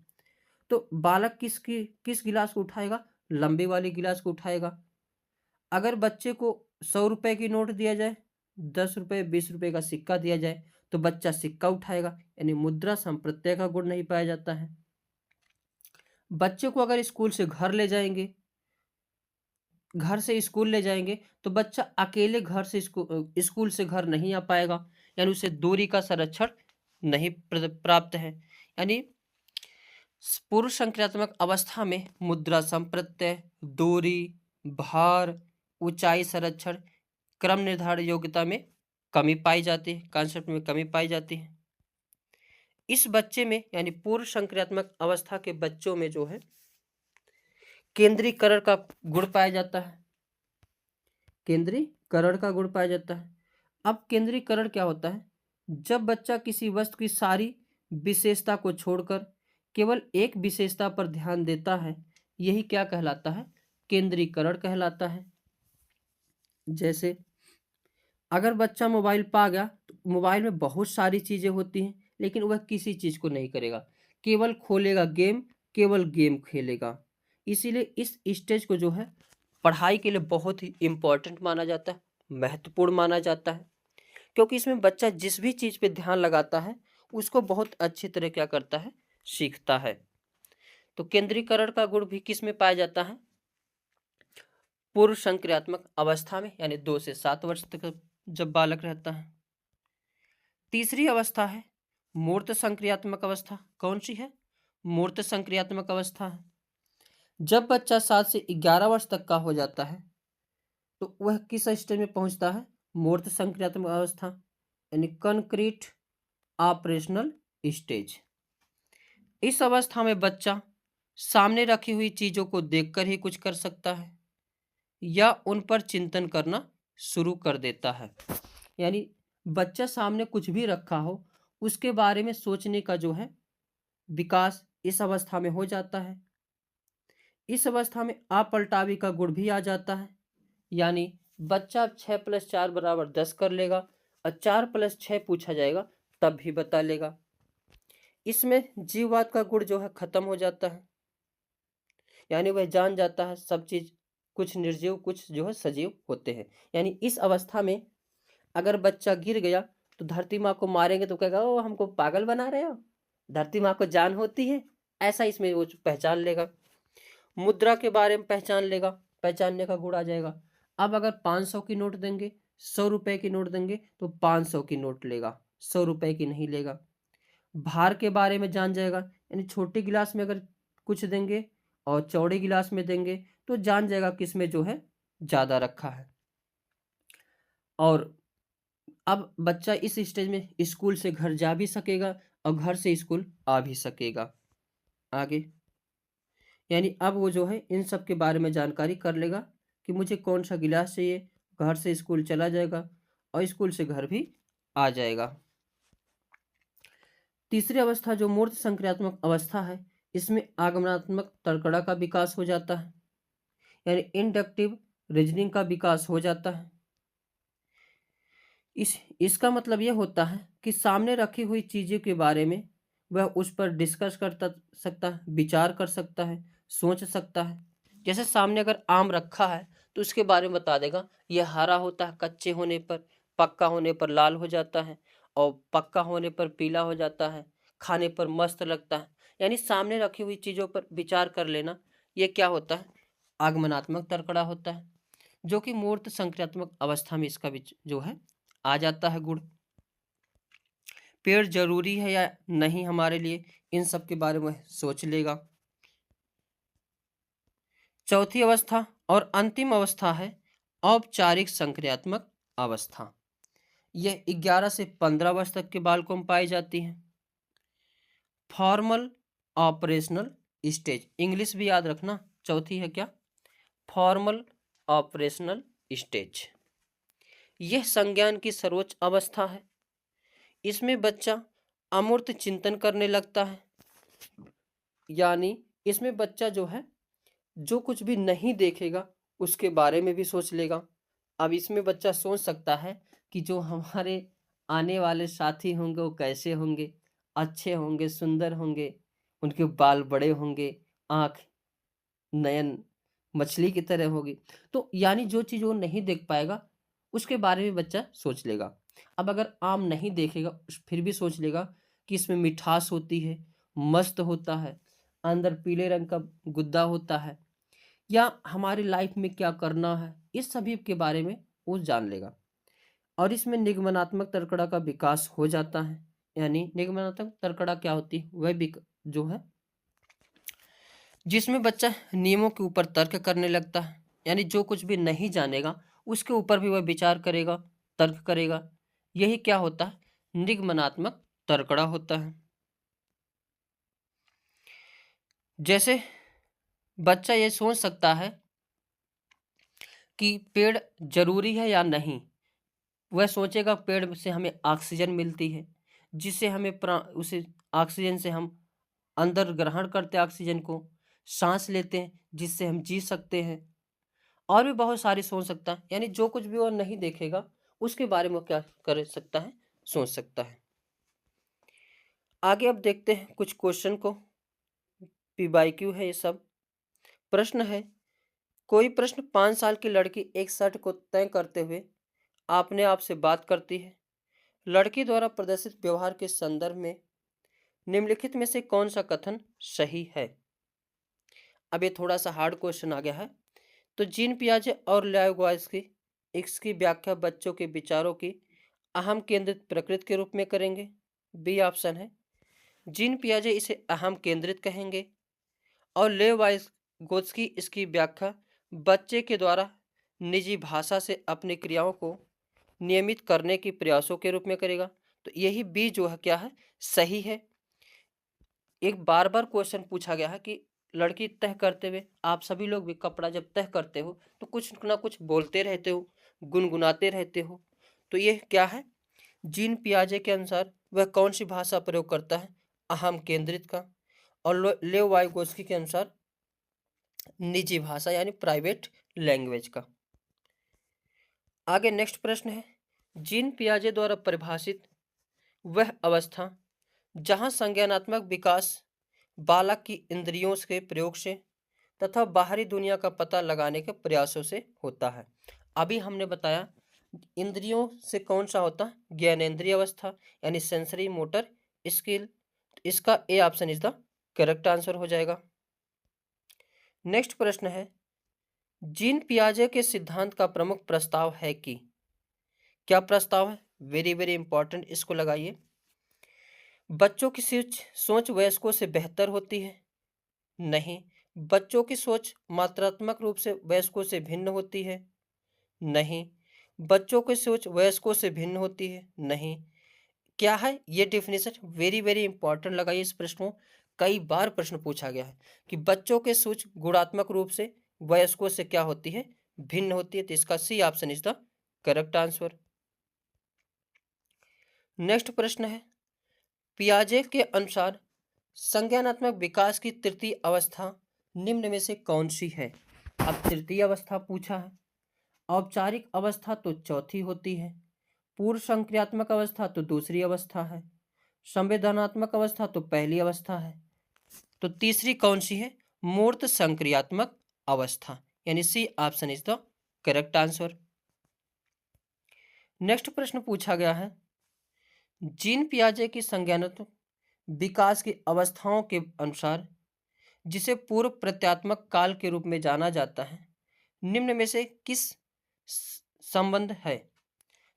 तो बालक किस गिलास को उठाएगा? लंबी वाली गिलास को उठाएगा। अगर बच्चे को 100 रुपए की नोट दिया जाए, 10 रुपए 20 रुपए का सिक्का दिया जाए तो बच्चा सिक्का उठाएगा, यानी मुद्रा संप्रत्यय का गुण नहीं पाया जाता है। बच्चे को अगर स्कूल से घर ले जाएंगे, घर से स्कूल ले जाएंगे तो बच्चा अकेले घर से स्कूल से घर नहीं आ पाएगा, यानी उसे दूरी का संरक्षण नहीं प्राप्त है। यानी पूर्व संक्रियात्मक अवस्था में मुद्रा संप्रत्यय, दूरी, भार, ऊंचाई संरक्षण, क्रम निर्धारण योग्यता में कमी पाई जाती है, कॉन्सेप्ट में कमी पाई जाती है। इस बच्चे में, यानी पूर्व संक्रियात्मक अवस्था के बच्चों में जो है केंद्रीकरण का गुण पाया जाता है। केंद्रीकरण का गुण पाया जाता है। अब केंद्रीकरण क्या होता है? जब बच्चा किसी वस्तु की सारी विशेषता को छोड़कर केवल एक विशेषता पर ध्यान देता है, यही क्या कहलाता है? केंद्रीकरण कहलाता है। जैसे अगर बच्चा मोबाइल पा गया तो मोबाइल में बहुत सारी चीजें होती हैं लेकिन वह किसी चीज को नहीं करेगा, केवल खोलेगा गेम, केवल गेम खेलेगा। इसीलिए इस स्टेज को जो है पढ़ाई के लिए बहुत ही इम्पोर्टेंट माना जाता है, महत्वपूर्ण माना जाता है, क्योंकि इसमें बच्चा जिस भी चीज पे ध्यान लगाता है उसको बहुत अच्छी तरह क्या करता है, सीखता है। तो केंद्रीकरण का गुण भी किस में पाया जाता है, पूर्व संक्रियात्मक अवस्था में, यानी 2 से 7 वर्ष तक जब बालक रहता है। तीसरी अवस्था है मूर्त संक्रियात्मक अवस्था। कौन सी है, मूर्त संक्रियात्मक अवस्था है। जब बच्चा 7 से 11 वर्ष तक का हो जाता है तो वह किस स्टेज में पहुंचता है, मूर्त संक्रियात्मक अवस्था, यानी कंक्रीट ऑपरेशनल स्टेज। इस अवस्था में बच्चा सामने रखी हुई चीजों को देखकर ही कुछ कर सकता है या उन पर चिंतन करना शुरू कर देता है। यानी बच्चा सामने कुछ भी रखा हो उसके बारे में सोचने का जो है विकास इस अवस्था में हो जाता है। इस अवस्था में अपलटावी का गुण भी आ जाता है, यानी बच्चा 6 + 4 = 10 कर लेगा और 4 + 6 पूछा जाएगा तब भी बता लेगा। इसमें जीववाद का गुण जो है खत्म हो जाता है, यानी वह जान जाता है सब चीज, कुछ निर्जीव कुछ जो है सजीव होते हैं। यानी इस अवस्था में अगर बच्चा गिर गया तो धरती माँ को मारेंगे तो कहेगा ओ हमको पागल बना रहे हो, धरती माँ को जान होती है, ऐसा इसमें वो पहचान लेगा। मुद्रा के बारे में पहचान लेगा, पहचानने का गुण आ जाएगा। अब अगर 500 की नोट देंगे, 100 रुपए की नोट देंगे तो 500 की नोट लेगा, 100 रुपए की नहीं लेगा। भार के बारे में जान जाएगा, यानी छोटे गिलास में अगर कुछ देंगे और चौड़े गिलास में देंगे तो जान जाएगा किसमें जो है ज्यादा रखा है। और अब बच्चा इस स्टेज में स्कूल से घर जा भी सकेगा और घर से स्कूल आ भी सकेगा। आगे यानी अब वो जो है इन सब के बारे में जानकारी कर लेगा कि मुझे कौन सा गिलास चाहिए, घर से स्कूल चला जाएगा और स्कूल से घर भी आ जाएगा। तीसरी अवस्था जो मूर्त संक्रियात्मक अवस्था है, इसमें आगमनात्मक तर्कड़ा का विकास हो जाता है, यानी इंडक्टिव रीजनिंग का विकास हो जाता है। इसका मतलब यह होता है कि सामने रखी हुई चीज़ों के बारे में वह उस पर डिस्कस कर सकता है, विचार कर सकता है, सोच सकता है। जैसे सामने अगर आम रखा है तो उसके बारे में बता देगा, यह हरा होता है कच्चे होने पर, पक्का होने पर लाल हो जाता है और पक्का होने पर पीला हो जाता है, खाने पर मस्त लगता है। यानी सामने रखी हुई चीज़ों पर विचार कर लेना, यह क्या होता है, आगमनात्मक तर्कड़ा होता है, जो कि मूर्त संक्रियात्मक अवस्था में इसका जो है आ जाता है गुण। पेड़ जरूरी है या नहीं हमारे लिए, इन सब के बारे में सोच लेगा। चौथी अवस्था और अंतिम अवस्था है औपचारिक संक्रियात्मक अवस्था। यह 11 से 15 वर्ष तक के बालकों में पाई जाती है। फॉर्मल ऑपरेशनल स्टेज, इंग्लिश भी याद रखना, चौथी है क्या, फॉर्मल ऑपरेशनल स्टेज। यह संज्ञान की सर्वोच्च अवस्था है। इसमें बच्चा अमूर्त चिंतन करने लगता है, यानी इसमें बच्चा जो है जो कुछ भी नहीं देखेगा उसके बारे में भी सोच लेगा। अब इसमें बच्चा सोच सकता है कि जो हमारे आने वाले साथी होंगे वो कैसे होंगे, अच्छे होंगे, सुंदर होंगे, उनके बाल बड़े होंगे, आँख नयन मछली की तरह होगी। तो यानी जो चीज़ वो नहीं देख पाएगा उसके बारे में बच्चा सोच लेगा। अब अगर आम नहीं देखेगा फिर भी सोच लेगा कि इसमें मिठास होती है, मस्त होता है, अंदर पीले रंग का गुद्दा होता है, या हमारी लाइफ में क्या करना है, इस सभी के बारे में वो जान लेगा। और इसमें निगमनात्मक तर्कड़ा का विकास हो जाता है। यानी निगमनात्मक तर्कड़ा क्या होती है, वह जो है जिसमें बच्चा नियमों के ऊपर तर्क करने लगता है, यानी जो कुछ भी नहीं जानेगा उसके ऊपर भी वह विचार करेगा, तर्क करेगा। यही क्या होता है, निगमनात्मक तर्कड़ा होता है। जैसे बच्चा ये सोच सकता है कि पेड़ जरूरी है या नहीं, वह सोचेगा पेड़ से हमें ऑक्सीजन मिलती है, जिससे हमें उसे ऑक्सीजन से हम अंदर ग्रहण करते हैं, ऑक्सीजन को सांस लेते हैं जिससे हम जी सकते हैं। और भी बहुत सारी सोच सकता है, यानी जो कुछ भी वो नहीं देखेगा उसके बारे में वो क्या कर सकता है, सोच सकता है। आगे अब देखते हैं कुछ क्वेश्चन को, PYQ है ये सब। प्रश्न है, कोई प्रश्न 5 साल की लड़की एक शर्ट को तय करते हुए अपने आप से बात करती है। लड़की द्वारा प्रदर्शित व्यवहार के संदर्भ में निम्नलिखित में से कौन सा कथन सही है? अब ये थोड़ा सा हार्ड क्वेश्चन आ गया है। तो जीन पियाजे और लियोवाल्स्की इसकी व्याख्या बच्चों के विचारों की अहम केंद्रित प्रकृति के रूप में करेंगे। बी ऑप्शन है। जीन पियाजे इसे अहम केंद्रित कहेंगे और लियोवाल्स्की इसकी व्याख्या बच्चे के द्वारा निजी भाषा से अपनी क्रियाओं को नियमित करने की प्रयासों के रूप में करेगा। तो यही बी जो है क्या है, सही है। एक बार बार क्वेश्चन पूछा गया है कि लड़की तह करते हुए आप सभी लोग भी कपड़ा जब तह करते हो तो कुछ ना कुछ बोलते रहते हो, गुनगुनाते रहते हो। तो ये क्या है, जीन पियाजे के अनुसार वह कौन सी भाषा प्रयोग करता है, अहम केंद्रित का, और लेव वाइगोस्की के अनुसार निजी भाषा यानी प्राइवेट लैंग्वेज का। आगे नेक्स्ट प्रश्न है, जीन पियाजे द्वारा परिभाषित वह अवस्था जहां संज्ञानात्मक विकास बालक की इंद्रियों के प्रयोग से तथा बाहरी दुनिया का पता लगाने के प्रयासों से होता है। अभी हमने बताया इंद्रियों से कौन सा होता है, ज्ञानेंद्रिय अवस्था यानी सेंसरी मोटर स्किल। इसका A option is the correct answer हो जाएगा। नेक्स्ट प्रश्न है, जीन पियाजे के सिद्धांत का प्रमुख प्रस्ताव है कि, क्या प्रस्ताव है, वेरी वेरी इंपॉर्टेंट, इसको लगाइए। बच्चों की सोच वयस्कों से बेहतर होती है, नहीं। बच्चों की सोच मात्रात्मक रूप से वयस्कों से भिन्न होती है, नहीं। बच्चों की सोच वयस्कों से भिन्न होती है, नहीं। क्या है ये डेफिनेशन, वेरी वेरी इंपॉर्टेंट लगाइए इस प्रश्न को। कई बार प्रश्न पूछा गया है कि बच्चों के सोच गुणात्मक रूप से वयस्कों से क्या होती है, भिन्न होती है। तो इसका C option is the correct answer. Next प्रश्न है, पियाजे के अनुसार संज्ञानात्मक विकास की तृतीय अवस्था निम्न में से कौन सी है? अब तृतीय अवस्था पूछा है, औपचारिक अवस्था तो चौथी होती है, पूर्व संक्रियात्मक अवस्था तो दूसरी अवस्था है, संवेदनात्मक अवस्था तो पहली अवस्था है, तो तीसरी कौन सी है, मूर्त संक्रियात्मक अवस्था, यानी C option is the correct answer. Next प्रश्न पूछा गया है, जीन पियाजे की संज्ञानात्मक विकास की अवस्थाओं के अनुसार जिसे पूर्व प्रत्यात्मक काल के रूप में जाना जाता है, निम्न में से किस संबंध है?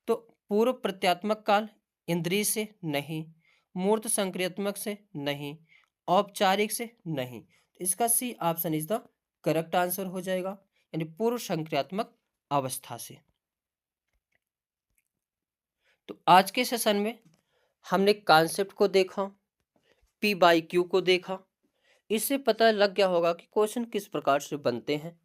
तो पूर्व प्रत्यात्मक काल इंद्रिय से नहीं, मूर्त संक्रियात्मक से नहीं, औपचारिक से नहीं। तो इसका C option is the correct answer हो जाएगा, यानी पूर्व संक्रियात्मक अवस्था से। तो आज के सेशन में हमने कॉन्सेप्ट को देखा, पी बाई क्यू को देखा। इससे पता लग गया होगा कि क्वेश्चन किस प्रकार से बनते हैं।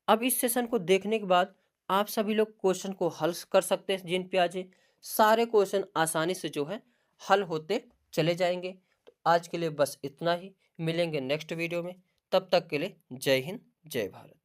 अब इस सेशन को देखने के बाद आप सभी लोग क्वेश्चन को हल कर सकते हैं। जीन पियाजे सारे क्वेश्चन आसानी से जो है हल होते चले जाएंगे। तो आज के लिए बस इतना ही, मिलेंगे नेक्स्ट वीडियो में। तब तक के लिए जय हिंद, जय भारत।